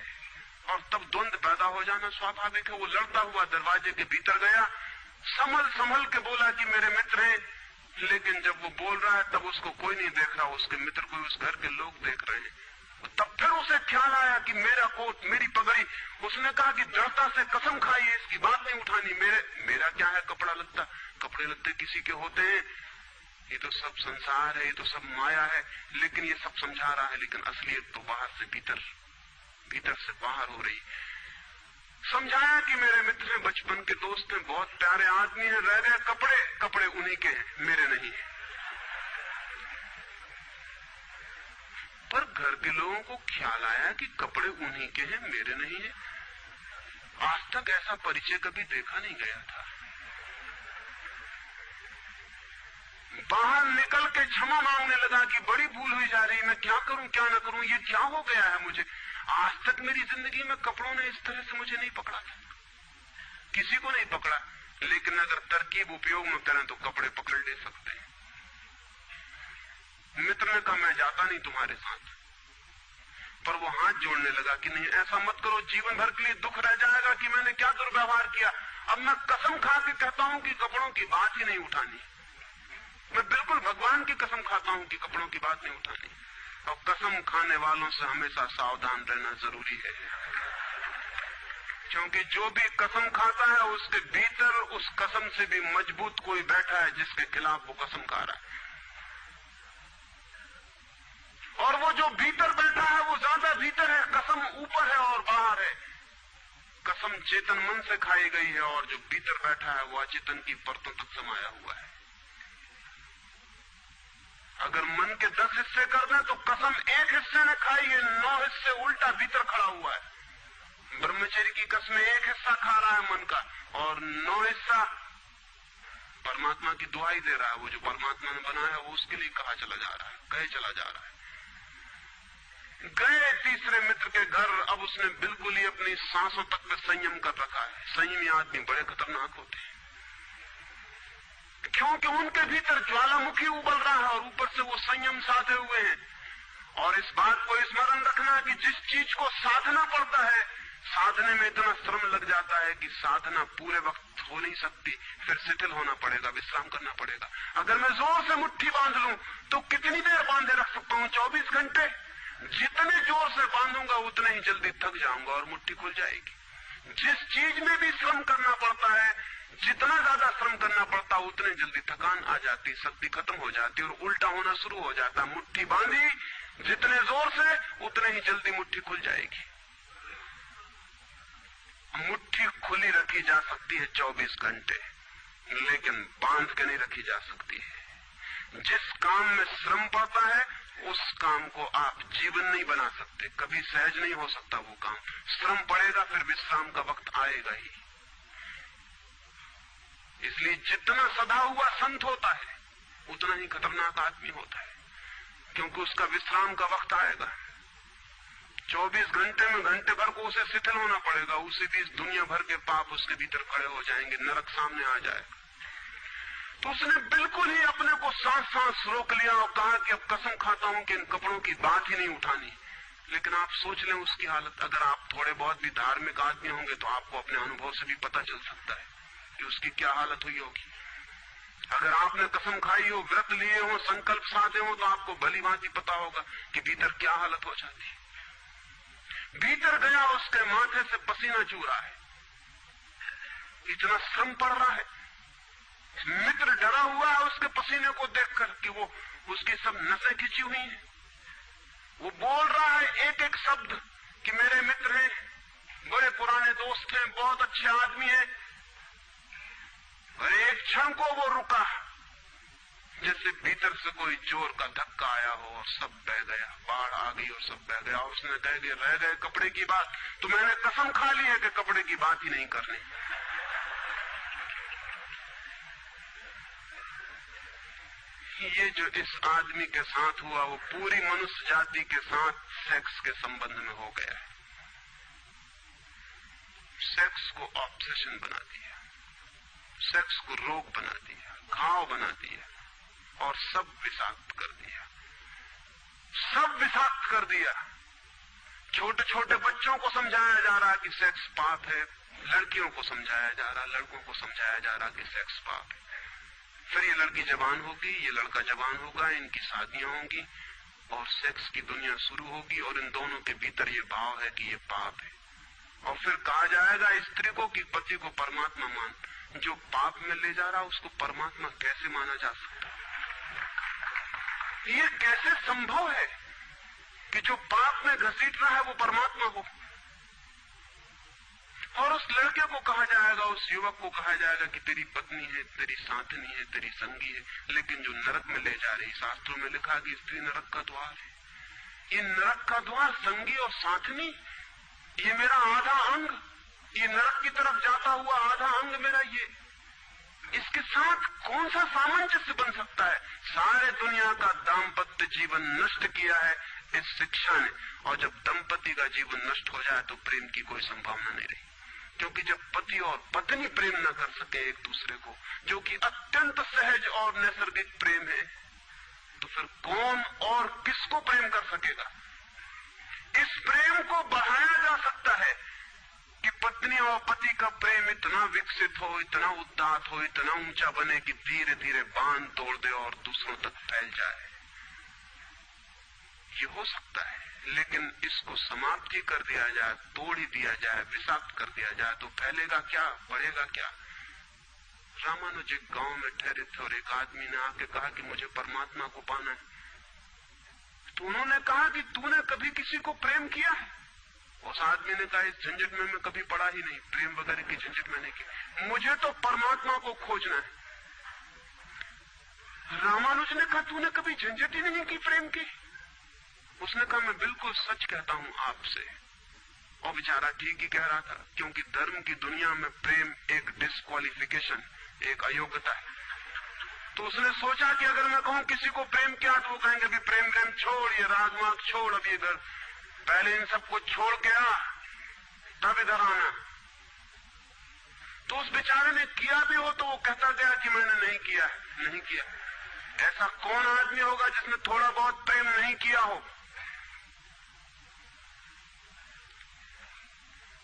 और तब द्वंद्व पैदा हो जाना स्वाभाविक है। वो लड़ता हुआ दरवाजे के भीतर गया, संभल के बोला कि मेरे मित्र हैं, लेकिन जब वो बोल रहा है तब उसको कोई नहीं देख रहा, उसके मित्र को उस घर के लोग देख रहे हैं। तब फिर उसे ख्याल आया कि मेरा कोट, मेरी पगड़ी। उसने कहा कि दृढ़ता से कसम खाई है, इसकी बात नहीं उठानी। मेरा क्या है कपड़ा लगता, कपड़े लगते किसी के होते हैं, ये तो सब संसार है, ये तो सब माया है। लेकिन ये सब समझा रहा है, लेकिन असलियत तो बाहर से भीतर, भीतर से बाहर हो रही। समझाया कि मेरे मित्र हैं, बचपन के दोस्त हैं, बहुत प्यारे आदमी हैं, रह गए कपड़े, कपड़े उन्हीं के हैं, मेरे नहीं है। पर घर के लोगों को ख्याल आया कि कपड़े उन्हीं के हैं, मेरे नहीं है। आज तक ऐसा परिचय कभी देखा नहीं गया था। बाहर निकल के क्षमा मांगने लगा कि बड़ी भूल हुई जा रही, मैं क्या करूं क्या न करूं, ये क्या हो गया है मुझे। आज तक मेरी जिंदगी में कपड़ों ने इस तरह से मुझे नहीं पकड़ा था, किसी को नहीं पकड़ा। लेकिन अगर तरकीब उपयोग में करें तो कपड़े पकड़ ले सकते हैं। मित्र ने कहा मैं जाता नहीं तुम्हारे साथ, पर वो हाथ जोड़ने लगा कि नहीं ऐसा मत करो, जीवन भर के लिए दुख रह जाएगा कि मैंने क्या दुर्व्यवहार किया। अब मैं कसम खा के कहता हूं कि कपड़ों की बात ही नहीं उठानी। मैं बिल्कुल भगवान की कसम खाता हूं कि कपड़ों की बात नहीं उठानी। और कसम खाने वालों से हमेशा सावधान रहना जरूरी है, क्योंकि जो भी कसम खाता है उसके भीतर उस कसम से भी मजबूत कोई बैठा है जिसके खिलाफ वो कसम खा रहा है। और वो जो भीतर बैठा है वो ज्यादा भीतर है, कसम ऊपर है और बाहर है। कसम चेतन मन से खाई गई है और जो भीतर बैठा है वो अचेतन की परतों तक समाया हुआ है। अगर मन के 10 हिस्से कर दें तो कसम एक हिस्से ने खाई है, 9 हिस्से उल्टा भीतर खड़ा हुआ है। ब्रह्मचर्य की कसम एक हिस्सा खा रहा है मन का, और 9 हिस्सा परमात्मा की दुआई दे रहा है। वो जो परमात्मा ने बनाया है वो उसके लिए कहा चला जा रहा है, कहे चला जा रहा है। गए तीसरे मित्र के घर। अब उसने बिल्कुल ही अपनी सांसों तक में संयम कर रखा है। संयमी आदमी बड़े खतरनाक होते हैं, क्योंकि उनके भीतर ज्वालामुखी उबल रहा है और ऊपर से वो संयम साधे हुए हैं। और इस बात को स्मरण रखना कि जिस चीज को साधना पड़ता है, साधने में इतना श्रम लग जाता है कि साधना पूरे वक्त हो नहीं सकती, फिर शिथिल होना पड़ेगा, विश्राम करना पड़ेगा। अगर मैं जोर से मुट्ठी बांध लूं तो कितनी देर बांधे रख सकता हूं? 24 घंटे। जितने जोर से बांधूंगा उतने ही जल्दी थक जाऊंगा और मुट्ठी खुल जाएगी। जिस चीज में भी श्रम करना पड़ता है, जितना ज्यादा श्रम करना पड़ता है उतने जल्दी थकान आ जाती, शक्ति खत्म हो जाती और उल्टा होना शुरू हो जाता। मुट्ठी बांधी जितने जोर से उतने ही जल्दी मुट्ठी खुल जाएगी। मुट्ठी खुली रखी जा सकती है 24 घंटे, लेकिन बांध के नहीं रखी जा सकती है। जिस काम में श्रम पड़ता है उस काम को आप जीवन नहीं बना सकते, कभी सहज नहीं हो सकता वो काम। श्रम पड़ेगा, फिर विश्राम का वक्त आएगा ही। इसलिए जितना सदा हुआ संत होता है उतना ही खतरनाक आदमी होता है, क्योंकि उसका विश्राम का वक्त आएगा। 24 घंटे में घंटे भर को उसे शिथिल होना पड़ेगा। उसी बीच दुनिया भर के पाप उसके भीतर खड़े हो जाएंगे, नरक सामने आ जाएगा। तो उसने बिल्कुल ही अपने को सांस रोक लिया और कहा कि अब कसम खाता हूं कि इन कपड़ों की बात ही नहीं उठानी। लेकिन आप सोच लें उसकी हालत, अगर आप थोड़े बहुत भी धार्मिक आदमी होंगे तो आपको अपने अनुभव से भी पता चल सकता है कि उसकी क्या हालत हुई होगी। अगर आपने कसम खाई हो, व्रत लिए हो, संकल्प साधे हो, तो आपको भली भांति पता होगा कि भीतर क्या हालत हो जाती है। भीतर गया, उसके माथे से पसीना चू रहा है, इतना श्रम पड़ रहा है। मित्र डरा हुआ है उसके पसीने को देखकर कि वो उसकी सब नसें खिंची हुई हैं। वो बोल रहा है एक एक शब्द कि मेरे मित्र हैं, बड़े पुराने दोस्त हैं, बहुत अच्छे आदमी हैं। और एक क्षण को वो रुका, जैसे भीतर से कोई जोर का धक्का आया हो और सब बह गया, बाढ़ आ गई और सब बह गया। और उसने कह दिया, रह गए कपड़े की बात, तो मैंने कसम खा ली है कि कपड़े की बात ही नहीं करनी। ये जो इस आदमी के साथ हुआ वो पूरी मनुष्य जाति के साथ सेक्स के संबंध में हो गया है। सेक्स को ऑब्सेशन बना दिया, सेक्स को रोग बना दिया, घाव बना दिया और सब विषाक्त कर दिया, सब विषाक्त कर दिया। छोटे छोटे बच्चों को समझाया जा रहा कि सेक्स पाप है, लड़कियों को समझाया जा रहा, लड़कों को समझाया जा रहा कि सेक्स पाप है। फिर ये लड़की जवान होगी, ये लड़का जवान होगा, इनकी शादियां होंगी और सेक्स की दुनिया शुरू होगी और इन दोनों के भीतर ये भाव है कि ये पाप है। और फिर कहा जाएगा स्त्री को कि पति को परमात्मा मान। जो पाप में ले जा रहा उसको परमात्मा कैसे माना जा सकता? ये कैसे संभव है कि जो पाप में घसीट रहा है वो परमात्मा हो? और उस लड़के को कहा जाएगा, उस युवक को कहा जाएगा कि तेरी पत्नी है, तेरी साथनी है, तेरी संगी है, लेकिन जो नरक में ले जा रही, शास्त्रों में लिखा कि स्त्री नरक का द्वार है। ये नरक का द्वार, संगी और साथनी, ये मेरा आधा अंग, ये नरक की तरफ जाता हुआ आधा अंग मेरा, ये इसके साथ कौन सा सामंजस्य बन सकता है? सारे दुनिया का दाम्पत्य जीवन नष्ट किया है इस शिक्षा ने। और जब दंपति का जीवन नष्ट हो जाए तो प्रेम की कोई संभावना नहीं रही, क्योंकि जब पति और पत्नी प्रेम न कर सके एक दूसरे को, जो कि अत्यंत सहज और नैसर्गिक प्रेम है, तो फिर कौन और किसको प्रेम कर सकेगा? इस प्रेम को बढ़ाया जा सकता है कि पत्नी और पति का प्रेम इतना विकसित हो, इतना उदात्त हो, इतना ऊंचा बने कि धीरे धीरे बांध तोड़ दे और दूसरों तक फैल जाए। ये हो सकता है, लेकिन इसको समाप्त ही कर दिया जाए, तोड़ ही दिया जाए, विषाक्त कर दिया जाए तो फैलेगा क्या, बढ़ेगा क्या? रामानुज एक गांव में ठहरे थे और एक आदमी ने आके कहा कि मुझे परमात्मा को पाना है। तो उन्होंने कहा कि तूने कभी किसी को प्रेम किया है? उस आदमी ने कहा, इस झंझट में मैं कभी पड़ा ही नहीं, प्रेम वगैरह की झंझट में नहीं की, मुझे तो परमात्मा को खोजना है। रामानुज ने कहा, तूने कभी झंझट ही नहीं की प्रेम की? उसने कहा, मैं बिल्कुल सच कहता हूं आपसे। और बेचारा ठीक ही कह रहा था, क्योंकि धर्म की दुनिया में प्रेम एक डिस्क्वालिफिकेशन, एक अयोग्यता है। तो उसने सोचा कि अगर मैं कहूं किसी को प्रेम किया तो वो कहेंगे भी प्रेम प्रेम छोड़, ये राजमार्ग छोड़, अब इधर पहले इन सबको छोड़ के आ, तब इधर आना। तो उस बेचारे ने किया भी हो तो वो कहता गया कि मैंने नहीं किया, नहीं किया। ऐसा कौन आदमी होगा जिसने थोड़ा बहुत प्रेम नहीं किया हो?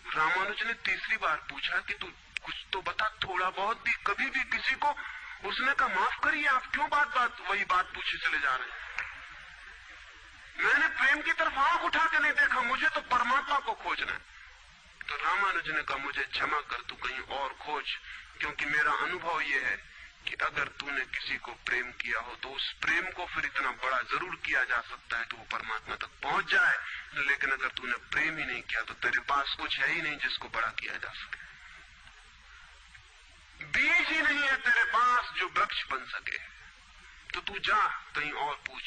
रामानुज ने तीसरी बार पूछा कि तू कुछ तो बता, थोड़ा बहुत भी कभी भी किसी को? उसने कहा, माफ करिए, आप क्यों बात बात वही बात पूछे चले जा रहे हैं? मैंने प्रेम की तरफ आंख उठा के नहीं देखा, मुझे तो परमात्मा को खोजना है। तो रामानुज ने कहा, मुझे क्षमा कर, तू कहीं और खोज, क्योंकि मेरा अनुभव यह है कि अगर तूने किसी को प्रेम किया हो तो उस प्रेम को फिर इतना बड़ा जरूर किया जा सकता है तो वो परमात्मा तक पहुंच जाए, लेकिन अगर तूने प्रेम ही नहीं किया तो तेरे पास कुछ है ही नहीं जिसको बड़ा किया जा सके। बीज ही नहीं है तेरे पास जो वृक्ष बन सके, तो तू जा कहीं और पूछ।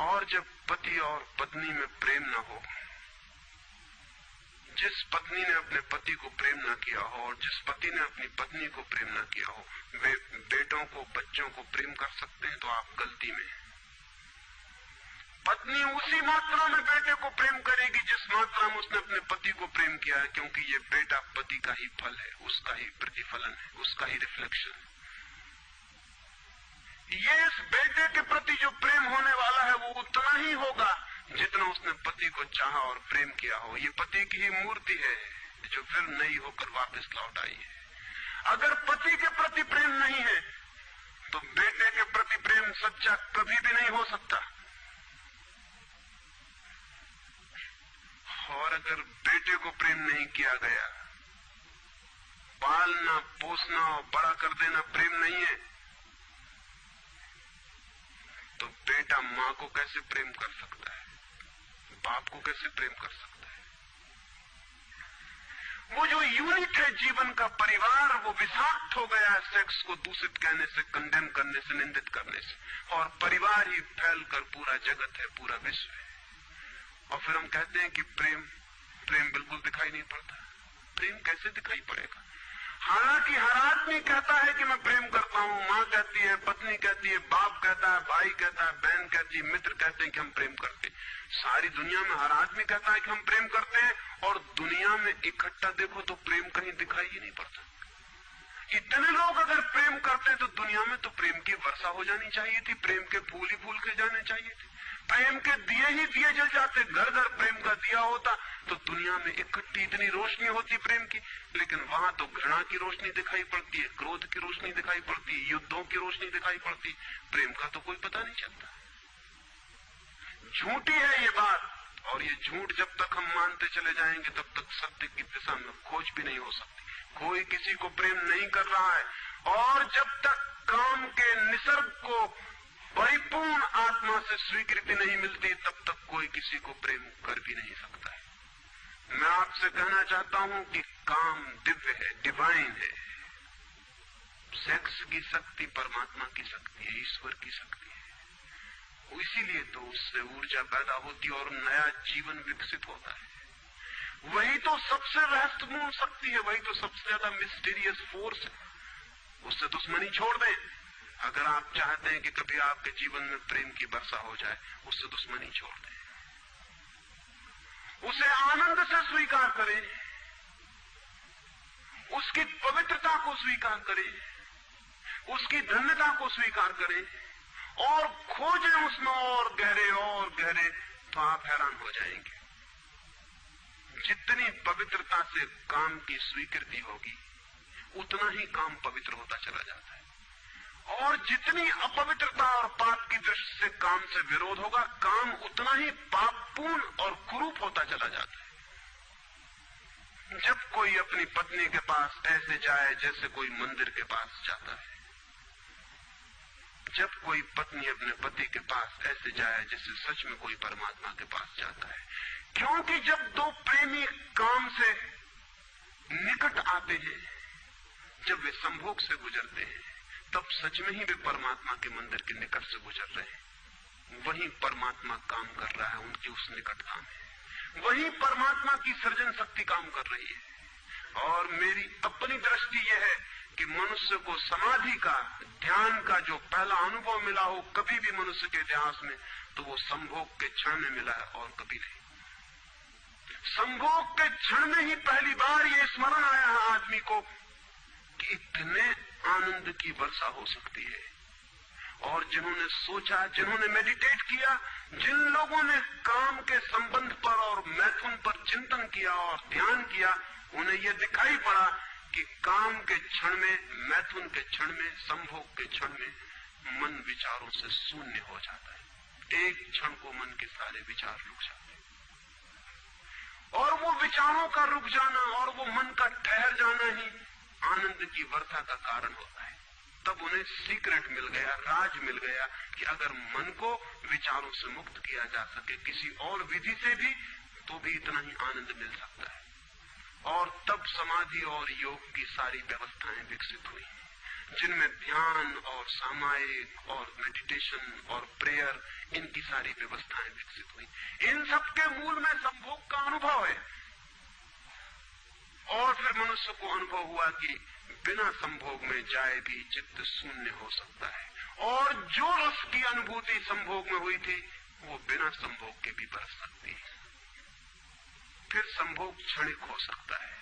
और जब पति और पत्नी में प्रेम न हो, जिस पत्नी ने अपने पति को प्रेम न किया हो और जिस पति ने अपनी पत्नी को प्रेम न किया हो, वे बेटों को, बच्चों को प्रेम कर सकते हैं, तो आप गलती में। पत्नी उसी मात्रा में बेटे को प्रेम करेगी जिस मात्रा में उसने अपने पति को प्रेम किया है, क्योंकि ये बेटा पति का ही फल है, उसका ही प्रतिफलन है, उसका ही रिफ्लेक्शन है। ये इस बेटे के प्रति जो प्रेम होने वाला है वो उतना ही होगा जितना उसने पति को चाहा और प्रेम किया हो। ये पति की ही मूर्ति है जो फिर नई होकर वापस लौट आई है। अगर पति के प्रति प्रेम नहीं है तो बेटे के प्रति प्रेम सच्चा कभी भी नहीं हो सकता। और अगर बेटे को प्रेम नहीं किया गया, पालना, पोसना और बड़ा कर देना प्रेम नहीं है, तो बेटा मां को कैसे प्रेम कर सकता है, बाप को कैसे प्रेम कर सकता है? वो जो यूनिट है जीवन का, परिवार, वो विषाक्त हो गया है सेक्स को दूषित कहने से, कंडेम करने से, निंदित करने से, और परिवार ही फैलकर पूरा जगत है, पूरा विश्व है। और फिर हम कहते हैं कि प्रेम बिल्कुल दिखाई नहीं पड़ता। प्रेम कैसे दिखाई पड़ेगा? हालांकि हर आदमी कहता है कि मैं प्रेम करता हूं, मां कहती है, पत्नी कहती है, बाप कहता है, भाई कहता है, बहन कहती है, मित्र कहते हैं कि हम प्रेम करते हैं। सारी दुनिया में हर आदमी कहता है कि हम प्रेम करते हैं, और दुनिया में इकट्ठा देखो तो प्रेम कहीं दिखाई ही नहीं पड़ता। इतने लोग अगर प्रेम करते हैं तो दुनिया में तो प्रेम की वर्षा हो जानी चाहिए थी, प्रेम के फूल ही फूल के जाने चाहिए थे, प्रेम के दिए ही दिए जल जाते, घर घर प्रेम का दिया होता तो दुनिया में इकट्ठी इतनी रोशनी होती प्रेम की। लेकिन वहां तो घृणा की रोशनी दिखाई पड़ती है, क्रोध की रोशनी दिखाई पड़ती है, युद्धों की रोशनी दिखाई पड़ती है, प्रेम का तो कोई पता नहीं चलता। झूठी है ये बात, और ये झूठ जब तक हम मानते चले जाएंगे तब तक सत्य की दिशा में खोज भी नहीं हो सकती। कोई किसी को प्रेम नहीं कर रहा है, और जब तक काम के निसर्ग को परिपूर्ण आत्मा से स्वीकृति नहीं मिलती तब तक कोई किसी को प्रेम कर भी नहीं सकता है। मैं आपसे कहना चाहता हूं कि काम दिव्य है, डिवाइन है। सेक्स की शक्ति परमात्मा की शक्ति है, ईश्वर की शक्ति है। इसीलिए तो उससे ऊर्जा पैदा होती है और नया जीवन विकसित होता है। वही तो सबसे रहस्यपूर्ण शक्ति है, वही तो सबसे ज्यादा मिस्टीरियस फोर्स है। उससे दुश्मनी छोड़ दें। अगर आप चाहते हैं कि कभी आपके जीवन में प्रेम की वर्षा हो जाए, उससे दुश्मनी छोड़ दें, उसे आनंद से स्वीकार करें, उसकी पवित्रता को स्वीकार करें, उसकी धन्यता को स्वीकार करें, और खोजें उसमें और गहरे, तो आप हैरान हो जाएंगे। जितनी पवित्रता से काम की स्वीकृति होगी उतना ही काम पवित्र होता चला जाता है, और जितनी अपवित्रता और पाप की दृष्टि से काम से विरोध होगा, काम उतना ही पापपूर्ण और कुरूप होता चला जाता है। जब कोई अपनी पत्नी के पास ऐसे जाए जैसे कोई मंदिर के पास जाता है, जब कोई पत्नी अपने पति के पास ऐसे जाए जैसे सच में कोई परमात्मा के पास जाता है, क्योंकि जब दो प्रेमी काम से निकट आते हैं, जब वे संभोग से गुजरते हैं, तब सच में ही वे परमात्मा के मंदिर के निकट से गुजर रहे हैं। वहीं परमात्मा काम कर रहा है उनकी उस निकटता में, वहीं परमात्मा की सृजन शक्ति काम कर रही है। और मेरी अपनी दृष्टि यह है कि मनुष्य को समाधि का, ध्यान का जो पहला अनुभव मिला हो कभी भी मनुष्य के इतिहास में, तो वो संभोग के क्षण में मिला है और कभी नहीं। संभोग के क्षण में ही पहली बार ये स्मरण आया है आदमी को कि इतने आनंद की वर्षा हो सकती है। और जिन्होंने सोचा, जिन्होंने मेडिटेट किया, जिन लोगों ने काम के संबंध पर और मैथुन पर चिंतन किया और ध्यान किया, उन्हें यह दिखाई पड़ा कि काम के क्षण में, मैथुन के क्षण में, संभोग के क्षण में मन विचारों से शून्य हो जाता है। एक क्षण को मन के सारे विचार रुक जाते हैं, और वो विचारों का रुक जाना और वो मन का ठहर जाना ही आनंद की वर्षा का कारण होता है। तब उन्हें सीक्रेट मिल गया, राज मिल गया कि अगर मन को विचारों से मुक्त किया जा सके किसी और विधि से भी, तो भी इतना ही आनंद मिल सकता है। और तब समाधि और योग की सारी व्यवस्थाएं विकसित हुई, जिनमें ध्यान और सामायिक और मेडिटेशन और प्रेयर, इनकी सारी व्यवस्थाएं विकसित हुई। इन सब के मूल में संभोग का अनुभव है। और फिर मनुष्य को अनुभव हुआ कि बिना संभोग में जाए भी चित्त शून्य हो सकता है, और जो रस की अनुभूति संभोग में हुई थी वो बिना संभोग के भी बरस सकती है। फिर संभोग क्षणिक हो सकता है,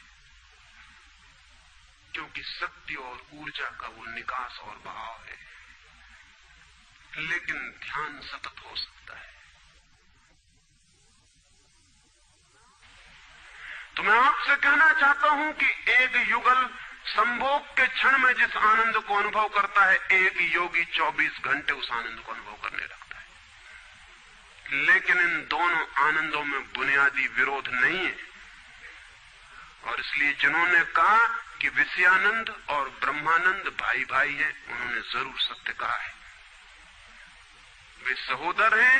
क्योंकि शक्ति और ऊर्जा का वो निकास और बहाव है, लेकिन ध्यान सतत हो सकता है। तो मैं आपसे कहना चाहता हूं कि एक युगल संभोग के क्षण में जिस आनंद को अनुभव करता है, एक योगी 24 घंटे उस आनंद को अनुभव करने लगता है। लेकिन इन दोनों आनंदों में बुनियादी विरोध नहीं है, और इसलिए जिन्होंने कहा कि विषयानंद और ब्रह्मानंद भाई भाई हैं, उन्होंने जरूर सत्य कहा है। वे सहोदर हैं,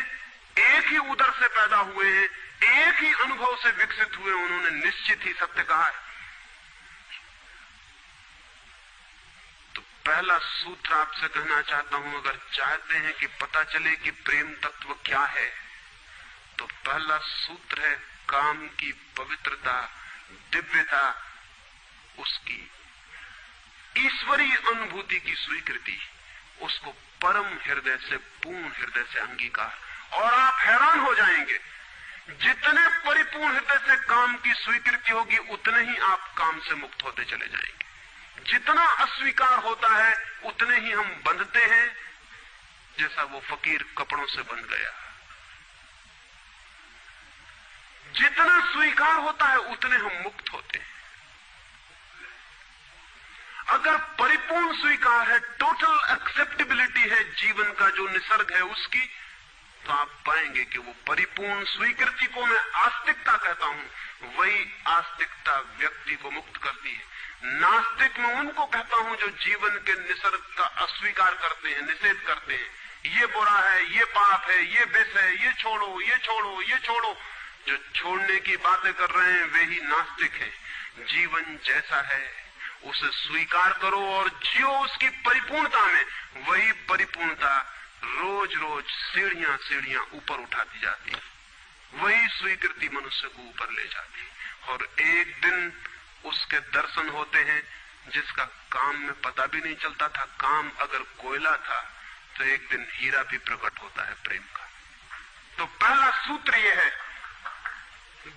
एक ही उदर से पैदा हुए हैं, एक ही अनुभव से विकसित हुए, उन्होंने निश्चित ही सत्य कहा है। तो पहला सूत्र आपसे कहना चाहता हूं, अगर चाहते हैं कि पता चले कि प्रेम तत्व क्या है, तो पहला सूत्र है काम की पवित्रता, दिव्यता, उसकी ईश्वरीय अनुभूति की स्वीकृति, उसको परम हृदय से, पूर्ण हृदय से अंगीकार। और आप हैरान हो जाएंगे, जितने परिपूर्ण हृदय से काम की स्वीकृति होगी, उतने ही आप काम से मुक्त होते चले जाएंगे। जितना अस्वीकार होता है, उतने ही हम बंधते हैं, जैसा वो फकीर कपड़ों से बंध गया। जितना स्वीकार होता है, उतने हम मुक्त होते हैं। अगर परिपूर्ण स्वीकार है, टोटल एक्सेप्टेबिलिटी है जीवन का जो निसर्ग है उसकी, तो आप पाएंगे कि वो परिपूर्ण स्वीकृति को मैं आस्तिकता कहता हूं। वही आस्तिकता व्यक्ति को मुक्त करती है। नास्तिक मैं उनको कहता हूं जो जीवन के निसर्ग का अस्वीकार करते हैं, निषेध करते हैं। ये बुरा है, ये पाप है, ये विष है, ये छोड़ो, ये छोड़ो, ये छोड़ो। जो छोड़ने की बातें कर रहे हैं वे ही नास्तिक हैं। जीवन जैसा है उसे स्वीकार करो और जियो उसकी परिपूर्णता में। वही परिपूर्णता रोज रोज सीढ़ियां सीढ़ियां ऊपर उठाती जाती है। वही स्वीकृति मनुष्य को ऊपर ले जाती है। और एक दिन उसके दर्शन होते हैं जिसका काम में पता भी नहीं चलता था। काम अगर कोयला था तो एक दिन हीरा भी प्रकट होता है प्रेम का। तो पहला सूत्र यह है।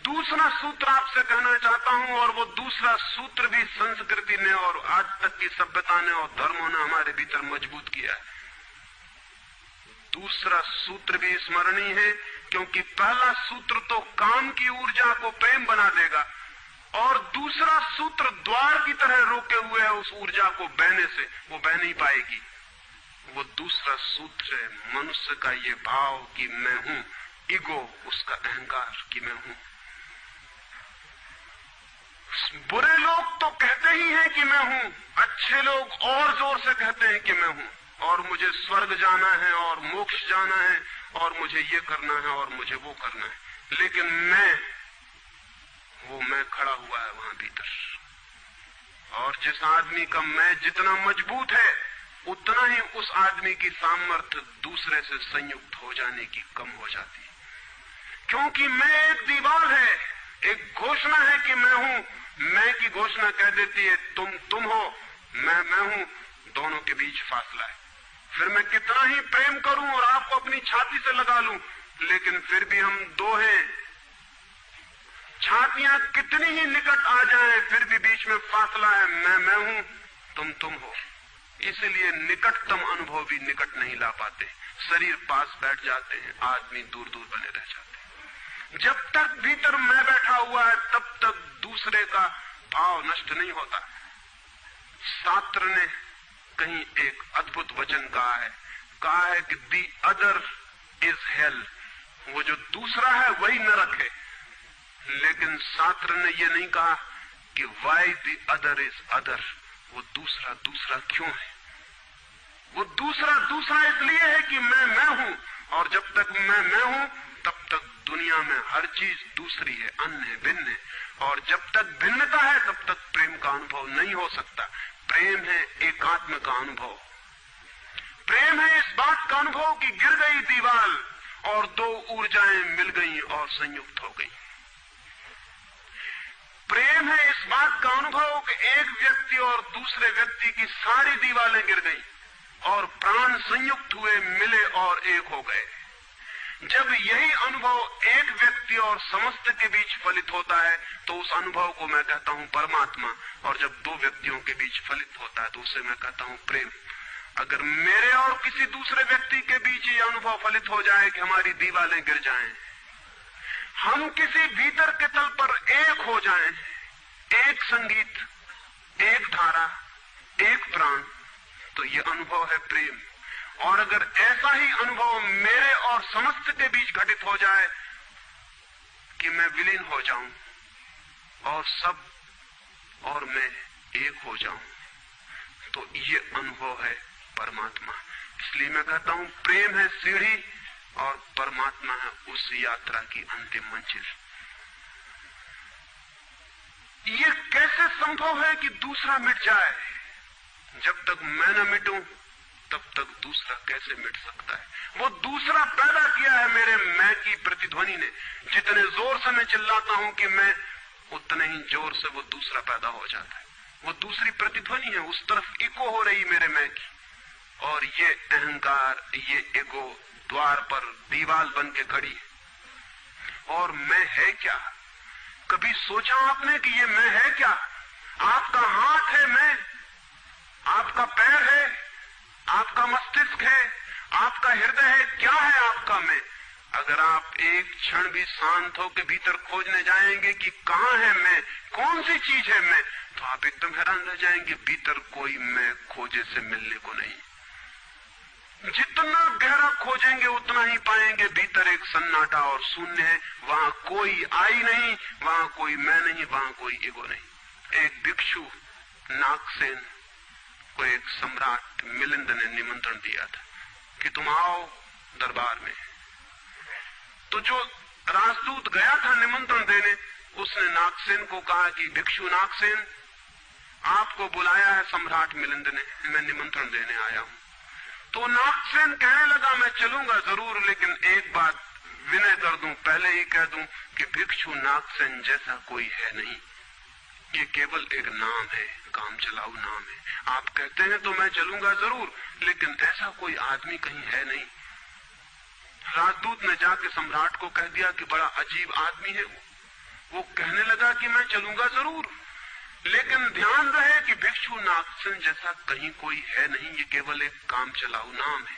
दूसरा सूत्र आपसे कहना चाहता हूं, और वो दूसरा सूत्र भी संस्कृति ने और आज तक की सभ्यता ने और धर्मों ने हमारे भीतर मजबूत किया है। दूसरा सूत्र भी स्मरणीय है, क्योंकि पहला सूत्र तो काम की ऊर्जा को प्रेम बना देगा, और दूसरा सूत्र द्वार की तरह रोके हुए है उस ऊर्जा को बहने से, वो बह नहीं पाएगी। वो दूसरा सूत्र है मनुष्य का ये भाव कि मैं हूं, ईगो, उसका अहंकार कि मैं हूं। बुरे लोग तो कहते ही हैं कि मैं हूं, अच्छे लोग और जोर से कहते हैं कि मैं हूं, और मुझे स्वर्ग जाना है और मोक्ष जाना है और मुझे ये करना है और मुझे वो करना है। लेकिन वो मैं खड़ा हुआ है वहां भीतर। और जिस आदमी का मैं जितना मजबूत है, उतना ही उस आदमी की सामर्थ्य दूसरे से संयुक्त हो जाने की कम हो जाती है। क्योंकि मैं एक दीवार है, एक घोषणा है कि मैं हूं। मैं की घोषणा कह देती है तुम हो, मैं हूं, दोनों के बीच फासला है। फिर मैं कितना ही प्रेम करूं और आपको अपनी छाती से लगा लूं, लेकिन फिर भी हम दो हैं। छातियां कितनी ही निकट आ जाएं, फिर भी बीच में फासला है। मैं हूं, तुम हो। इसलिए निकटतम अनुभव भी निकट नहीं ला पाते। शरीर पास बैठ जाते हैं, आदमी दूर दूर बने रह जाते हैं। जब तक भीतर मैं बैठा हुआ है, तब तक दूसरे का भाव नष्ट नहीं होता। शास्त्र ने कहीं एक अद्भुत वचन कहा है कि दी अदर इज हेल। वो जो दूसरा है वही नरक है। लेकिन शास्त्र ने ये नहीं कहा कि why the other is other. वो दूसरा क्यों है? वो दूसरा इसलिए है कि मैं हूं, और जब तक मैं हूं तब तक दुनिया में हर चीज दूसरी है, अन्य है, भिन्न है। और जब तक भिन्नता है तब तक प्रेम का अनुभव नहीं हो सकता। प्रेम है एकात्म का अनुभव। प्रेम है इस बात का अनुभव कि गिर गई दीवार और दो ऊर्जाएं मिल गई और संयुक्त हो गई। प्रेम है इस बात का अनुभव कि एक व्यक्ति और दूसरे व्यक्ति की सारी दीवारें गिर गई और प्राण संयुक्त हुए, मिले और एक हो गए। जब यही अनुभव एक व्यक्ति और समस्त के बीच फलित होता है तो उस अनुभव को मैं कहता हूं परमात्मा, और जब दो व्यक्तियों के बीच फलित होता है तो उसे मैं कहता हूं प्रेम। अगर मेरे और किसी दूसरे व्यक्ति के बीच ये अनुभव फलित हो जाए कि हमारी दीवारें गिर जाएं, हम किसी भीतर के तल पर एक हो जाएं, एक संगीत, एक धारा, एक प्राण, तो ये अनुभव है प्रेम। और अगर ऐसा ही अनुभव मेरे और समस्त के बीच घटित हो जाए कि मैं विलीन हो जाऊं और सब और मैं एक हो जाऊं, तो ये अनुभव है परमात्मा। इसलिए मैं कहता हूं प्रेम है सीढ़ी और परमात्मा है उस यात्रा की अंतिम मंजिल। ये कैसे संभव है कि दूसरा मिट जाए? जब तक मैं न मिटूं तब तक दूसरा कैसे मिट सकता है? वो दूसरा पैदा किया है मेरे मैं की प्रतिध्वनि ने। जितने जोर से मैं चिल्लाता हूं कि मैं, उतने ही जोर से वो दूसरा पैदा हो जाता है। वो दूसरी प्रतिध्वनि है, उस तरफ इको हो रही मेरे मैं की। और ये अहंकार, ये ईगो द्वार पर दीवार बन के खड़ी है। और मैं है क्या? कभी सोचा आपने कि ये मैं है क्या? आपका हाथ है मैं, आपका पैर है, आपका मस्तिष्क है, आपका हृदय है, क्या है आपका मैं? अगर आप एक क्षण भी शांत होकर भीतर खोजने जाएंगे कि कहां है मैं, कौन सी चीज है मैं, तो आप एकदम हैरान रह जाएंगे। भीतर कोई मैं खोजे से मिलने को नहीं। जितना गहरा खोजेंगे उतना ही पाएंगे भीतर एक सन्नाटा और शून्य है। वहां कोई आई नहीं, वहां कोई मैं नहीं, वहां कोई ईगो नहीं। एक भिक्षु नागसेन को एक सम्राट मिलिंद ने निमंत्रण दिया था कि तुम आओ दरबार में। तो जो राजदूत गया था निमंत्रण देने, उसने नागसेन को कहा कि भिक्षु नागसेन, आपको बुलाया है सम्राट मिलिंद ने, मैं निमंत्रण देने आया हूं। तो नागसेन कहने लगा मैं चलूंगा जरूर, लेकिन एक बात विनय कर दूं, पहले ही कह दूं कि भिक्षु नागसेन जैसा कोई है नहीं। ये केवल एक नाम है, काम चलाऊ नाम है। आप कहते हैं तो मैं चलूंगा जरूर, लेकिन ऐसा कोई आदमी कहीं है नहीं। राजदूत ने जाके सम्राट को कह दिया कि बड़ा अजीब आदमी है वो कहने लगा कि मैं चलूंगा जरूर, लेकिन ध्यान रहे कि भिक्षु नागसेन जैसा कहीं कोई है नहीं, ये केवल एक काम चलाऊ नाम है।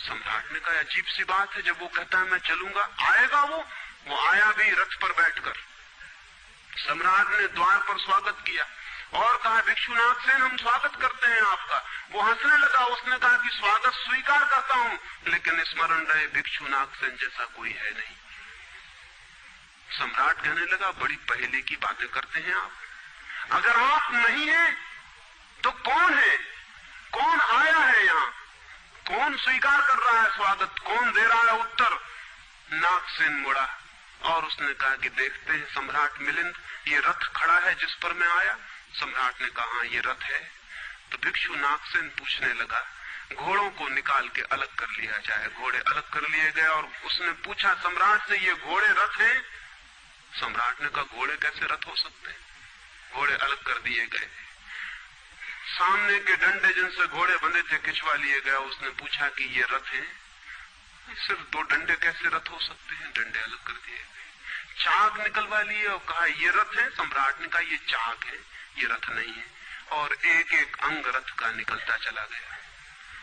सम्राट ने कहा अजीब सी बात है, जब वो कहता है मैं चलूंगा, आएगा वो आया भी रथ पर बैठकर। सम्राट ने द्वार पर स्वागत किया और कहा भिक्षु नागसेन हम स्वागत करते हैं आपका। वो हंसने लगा, उसने कहा कि स्वागत स्वीकार करता हूं, लेकिन स्मरण रहे भिक्षु नागसेन जैसा कोई है नहीं। सम्राट कहने लगा बड़ी पहेली की बातें करते हैं आप। अगर आप नहीं हैं तो कौन है? कौन आया है यहाँ? कौन स्वीकार कर रहा है स्वागत? कौन दे रहा है उत्तर? नागसेन मुड़ा और उसने कहा कि देखते हैं सम्राट मिलिंद, ये रथ खड़ा है जिस पर मैं आया। सम्राट ने कहा ये रथ है। तो भिक्षु नागसेन पूछने लगा घोड़ों को निकाल के अलग कर लिया जाए। घोड़े अलग कर लिए गए और उसने पूछा सम्राट से ये घोड़े रथ हैं? सम्राट ने कहा घोड़े कैसे रथ हो सकते हैं? घोड़े अलग कर दिए गए। सामने के डंडे जिनसे घोड़े बंधे थे खिंचवा लिए गए। उसने पूछा कि ये रथ हैं? सिर्फ दो डंडे कैसे रथ हो सकते हैं? डंडे अलग कर दिए गए। चाक निकलवा लिए और कहा ये रथ है। सम्राट ने कहा ये चाक है, ये रथ नहीं है। और एक एक अंग रथ का निकलता चला गया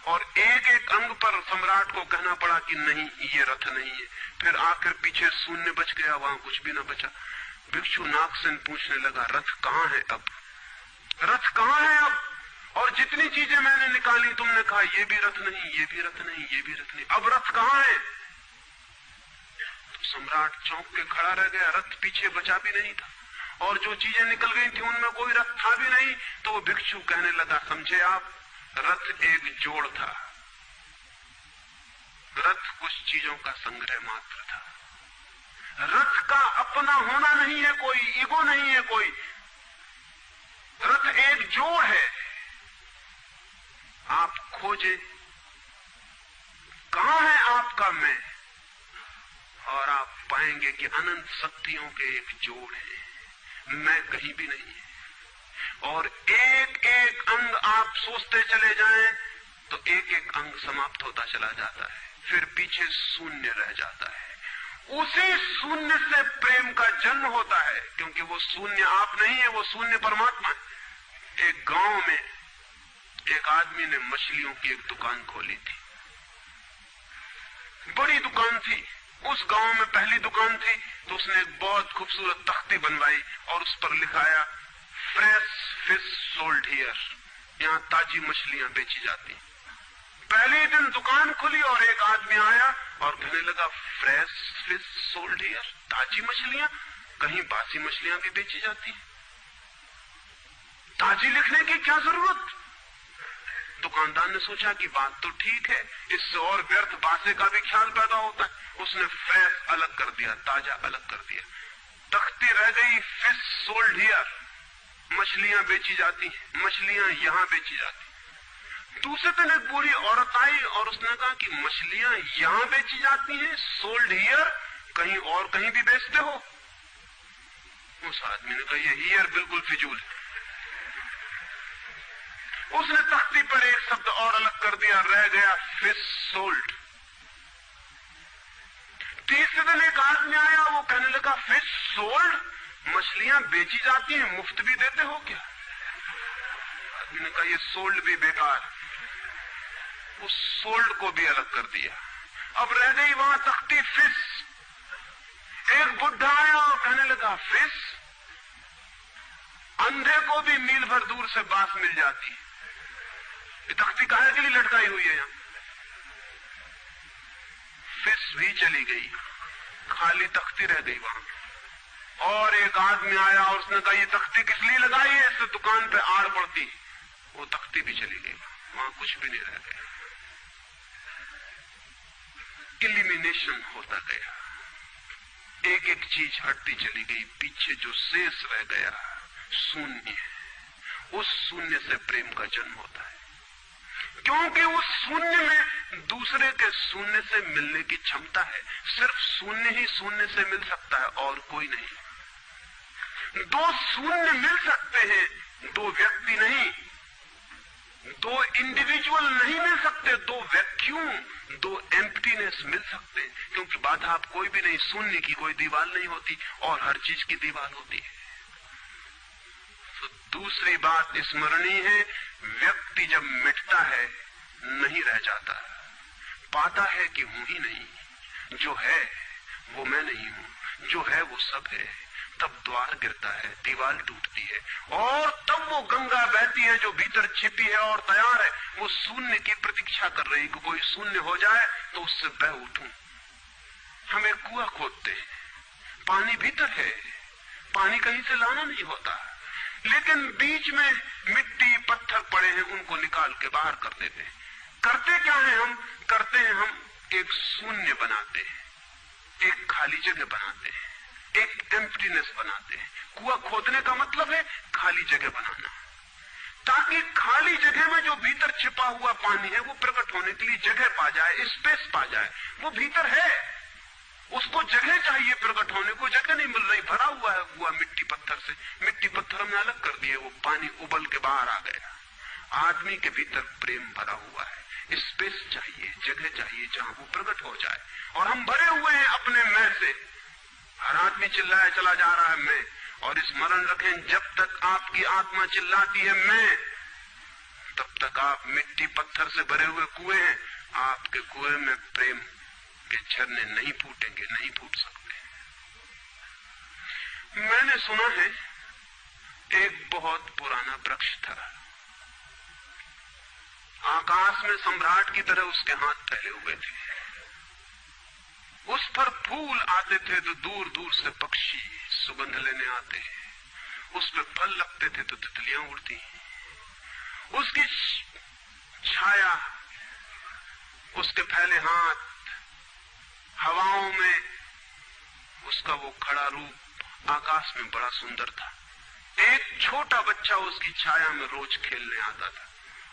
और एक एक अंग पर सम्राट को कहना पड़ा कि नहीं ये रथ नहीं है। फिर आखिर पीछे शून्य बच गया, वहां कुछ भी न बचा। भिक्षु नागसेन पूछने लगा रथ कहां है अब? रथ कहां है अब? और जितनी चीजें मैंने निकाली तुमने कहा ये भी रथ नहीं, ये भी रथ नहीं, ये भी रथ नहीं, अब रथ कहां है? तो सम्राट चौंक के खड़ा रह गया। रथ पीछे बचा भी नहीं था और जो चीजें निकल गई थी उनमें कोई रथ था भी नहीं। तो वो भिक्षु कहने लगा समझे आप, रथ एक जोड़ था, रथ कुछ चीजों का संग्रह मात्र था। रथ का अपना होना नहीं है कोई, ईगो नहीं है कोई। रथ एक जोड़ है। आप खोजे कहां है आपका मैं, और आप पाएंगे कि अनंत शक्तियों के एक जोड़ है। मैं कहीं भी नहीं है। और एक एक अंग आप सोचते चले जाएं तो एक एक अंग समाप्त होता चला जाता है, फिर पीछे शून्य रह जाता है। उसी शून्य से प्रेम का जन्म होता है, क्योंकि वो शून्य आप नहीं है, वो शून्य परमात्मा है। एक गांव में एक आदमी ने मछलियों की एक दुकान खोली थी, बड़ी दुकान थी। उस गांव में पहली दुकान थी, तो उसने एक बहुत खूबसूरत तख्ती बनवाई और उस पर लिखाया फ्रेश फिश सोल्ड हियर, यहां ताजी मछलियां बेची जाती। पहले दिन दुकान खुली और एक आदमी आया और कहने लगा फ्रेश फिश सोल्ड हियर, ताजी मछलियां, कहीं बासी मछलियां भी बेची जाती? ताजी लिखने की क्या जरूरत? दुकानदार ने सोचा कि बात तो ठीक है, इससे और व्यर्थ बासे का भी ख्याल पैदा होता है। उसने फ्रेश अलग कर दिया, ताजा अलग कर दिया। तख्ती रह गई फिश सोल्ड हियर, मछलियां बेची जाती, मछलियां यहां बेची जाती। दूसरे दिन एक बूढ़ी औरत आई और उसने कहा कि मछलियां यहां बेची जाती हैं, सोल्ड हियर, कहीं और कहीं भी बेचते हो? उस आदमी ने कहा ये हियर बिल्कुल फिजूल है। उसने तख्ती पर एक शब्द और अलग कर दिया, रह गया फिश सोल्ड। तीसरे दिन एक आदमी आया, वो कहने लगा फिश सोल्ड, मछलियां बेची जाती हैं, मुफ्त भी देते हो क्या? आदमी ने कहा ये सोल्ड भी बेकार। उस सोल्ड को भी अलग कर दिया। अब रह गई वहां तख्ती फिश। एक बुढ़ा आया और कहने लगा फिश, अंधे को भी मील भर दूर से बांस मिल जाती। ये तख्ती काहे के लिए लटकाई हुई है? यहां फिश भी चली गई, खाली तख्ती रह गई वहां। और एक आदमी आया और उसने कहा ये तख्ती किस लिए लगाई है, इससे दुकान पे आड़ पड़ती। वो तख्ती भी चली गई, वहां कुछ भी नहीं रह गया। इलिमिनेशन होता गया, एक एक चीज हटती चली गई, पीछे जो शेष रह गया शून्य है। उस शून्य से प्रेम का जन्म होता है, क्योंकि उस शून्य में दूसरे के शून्य से मिलने की क्षमता है। सिर्फ शून्य ही शून्य से मिल सकता है और कोई नहीं। दो शून्य मिल सकते हैं, दो व्यक्ति नहीं, दो इंडिविजुअल नहीं मिल सकते, दो वैक्यूम, दो एम्प्टीनेस मिल सकते हैं, क्योंकि बाधा आप कोई भी नहीं, शून्य की कोई दीवार नहीं होती और हर चीज की दीवार होती है। तो दूसरी बात स्मरणीय है, व्यक्ति जब मिटता है नहीं रह जाता, पाता है कि हूं ही नहीं, जो है वो मैं नहीं हूं, जो है वो सब है। तब द्वार गिरता है, दीवार टूटती है और तब वो गंगा बहती है जो भीतर छिपी है और तैयार है। वो शून्य की प्रतीक्षा कर रही कि कोई शून्य हो जाए तो उससे बह उठूं। हम एक कुआं खोदते हैं, पानी भीतर है, पानी कहीं से लाना नहीं होता, लेकिन बीच में मिट्टी पत्थर पड़े हैं, उनको निकाल के बाहर कर देते हैं। करते क्या है हम? करते हैं हम एक शून्य बनाते हैं, एक खाली जगह बनाते हैं, एक एम्प्टीनेस बनाते हैं। कुआं खोदने का मतलब है खाली जगह बनाना, ताकि खाली जगह में जो भीतर छिपा हुआ पानी है वो प्रकट होने के लिए जगह पा जाए, स्पेस पा जाए। वो भीतर है, उसको जगह चाहिए प्रकट होने को, जगह नहीं मिल रही, भरा हुआ है कुआं मिट्टी पत्थर से। मिट्टी पत्थर हमने अलग कर दिए, वो पानी उबल के बाहर आ गया। आदमी के भीतर प्रेम भरा हुआ है, स्पेस चाहिए, जगह चाहिए जहां वो प्रकट हो जाए। और हम भरे हुए हैं अपने मैं से। हर आदमी चिल्लाया चला जा रहा है मैं, और स्मरण रखें जब तक आपकी आत्मा चिल्लाती है मैं, तब तक आप मिट्टी पत्थर से भरे हुए कुएं हैं। आपके कुएं में प्रेम के झरने नहीं फूटेंगे, नहीं फूट सकते। मैंने सुना है एक बहुत पुराना वृक्ष था, आकाश में सम्राट की तरह उसके हाथ फैले हुए थे। उस पर फूल आते थे तो दूर दूर से पक्षी सुगंध लेने आते, उस पर फल लगते थे तो तितलियां उड़ती। उसकी छाया, उसके फैले हाथ, हवाओं में उसका वो खड़ा रूप आकाश में बड़ा सुंदर था। एक छोटा बच्चा उसकी छाया में रोज खेलने आता था।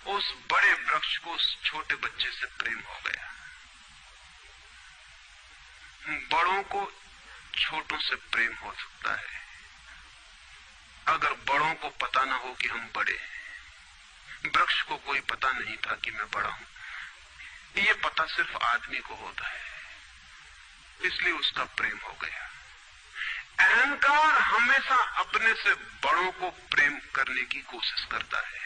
उस बड़े वृक्ष को उस छोटे बच्चे से प्रेम हो गया। बड़ों को छोटों से प्रेम हो सकता है, अगर बड़ों को पता ना हो कि हम बड़े हैं, वृक्ष को कोई पता नहीं था कि मैं बड़ा हूं, ये पता सिर्फ आदमी को होता है, इसलिए उसका प्रेम हो गया। अहंकार हमेशा अपने से बड़ों को प्रेम करने की कोशिश करता है।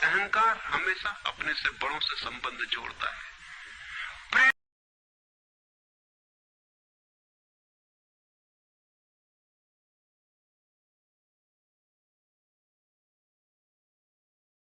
अहंकार हमेशा अपने से बड़ों से संबंध जोड़ता है।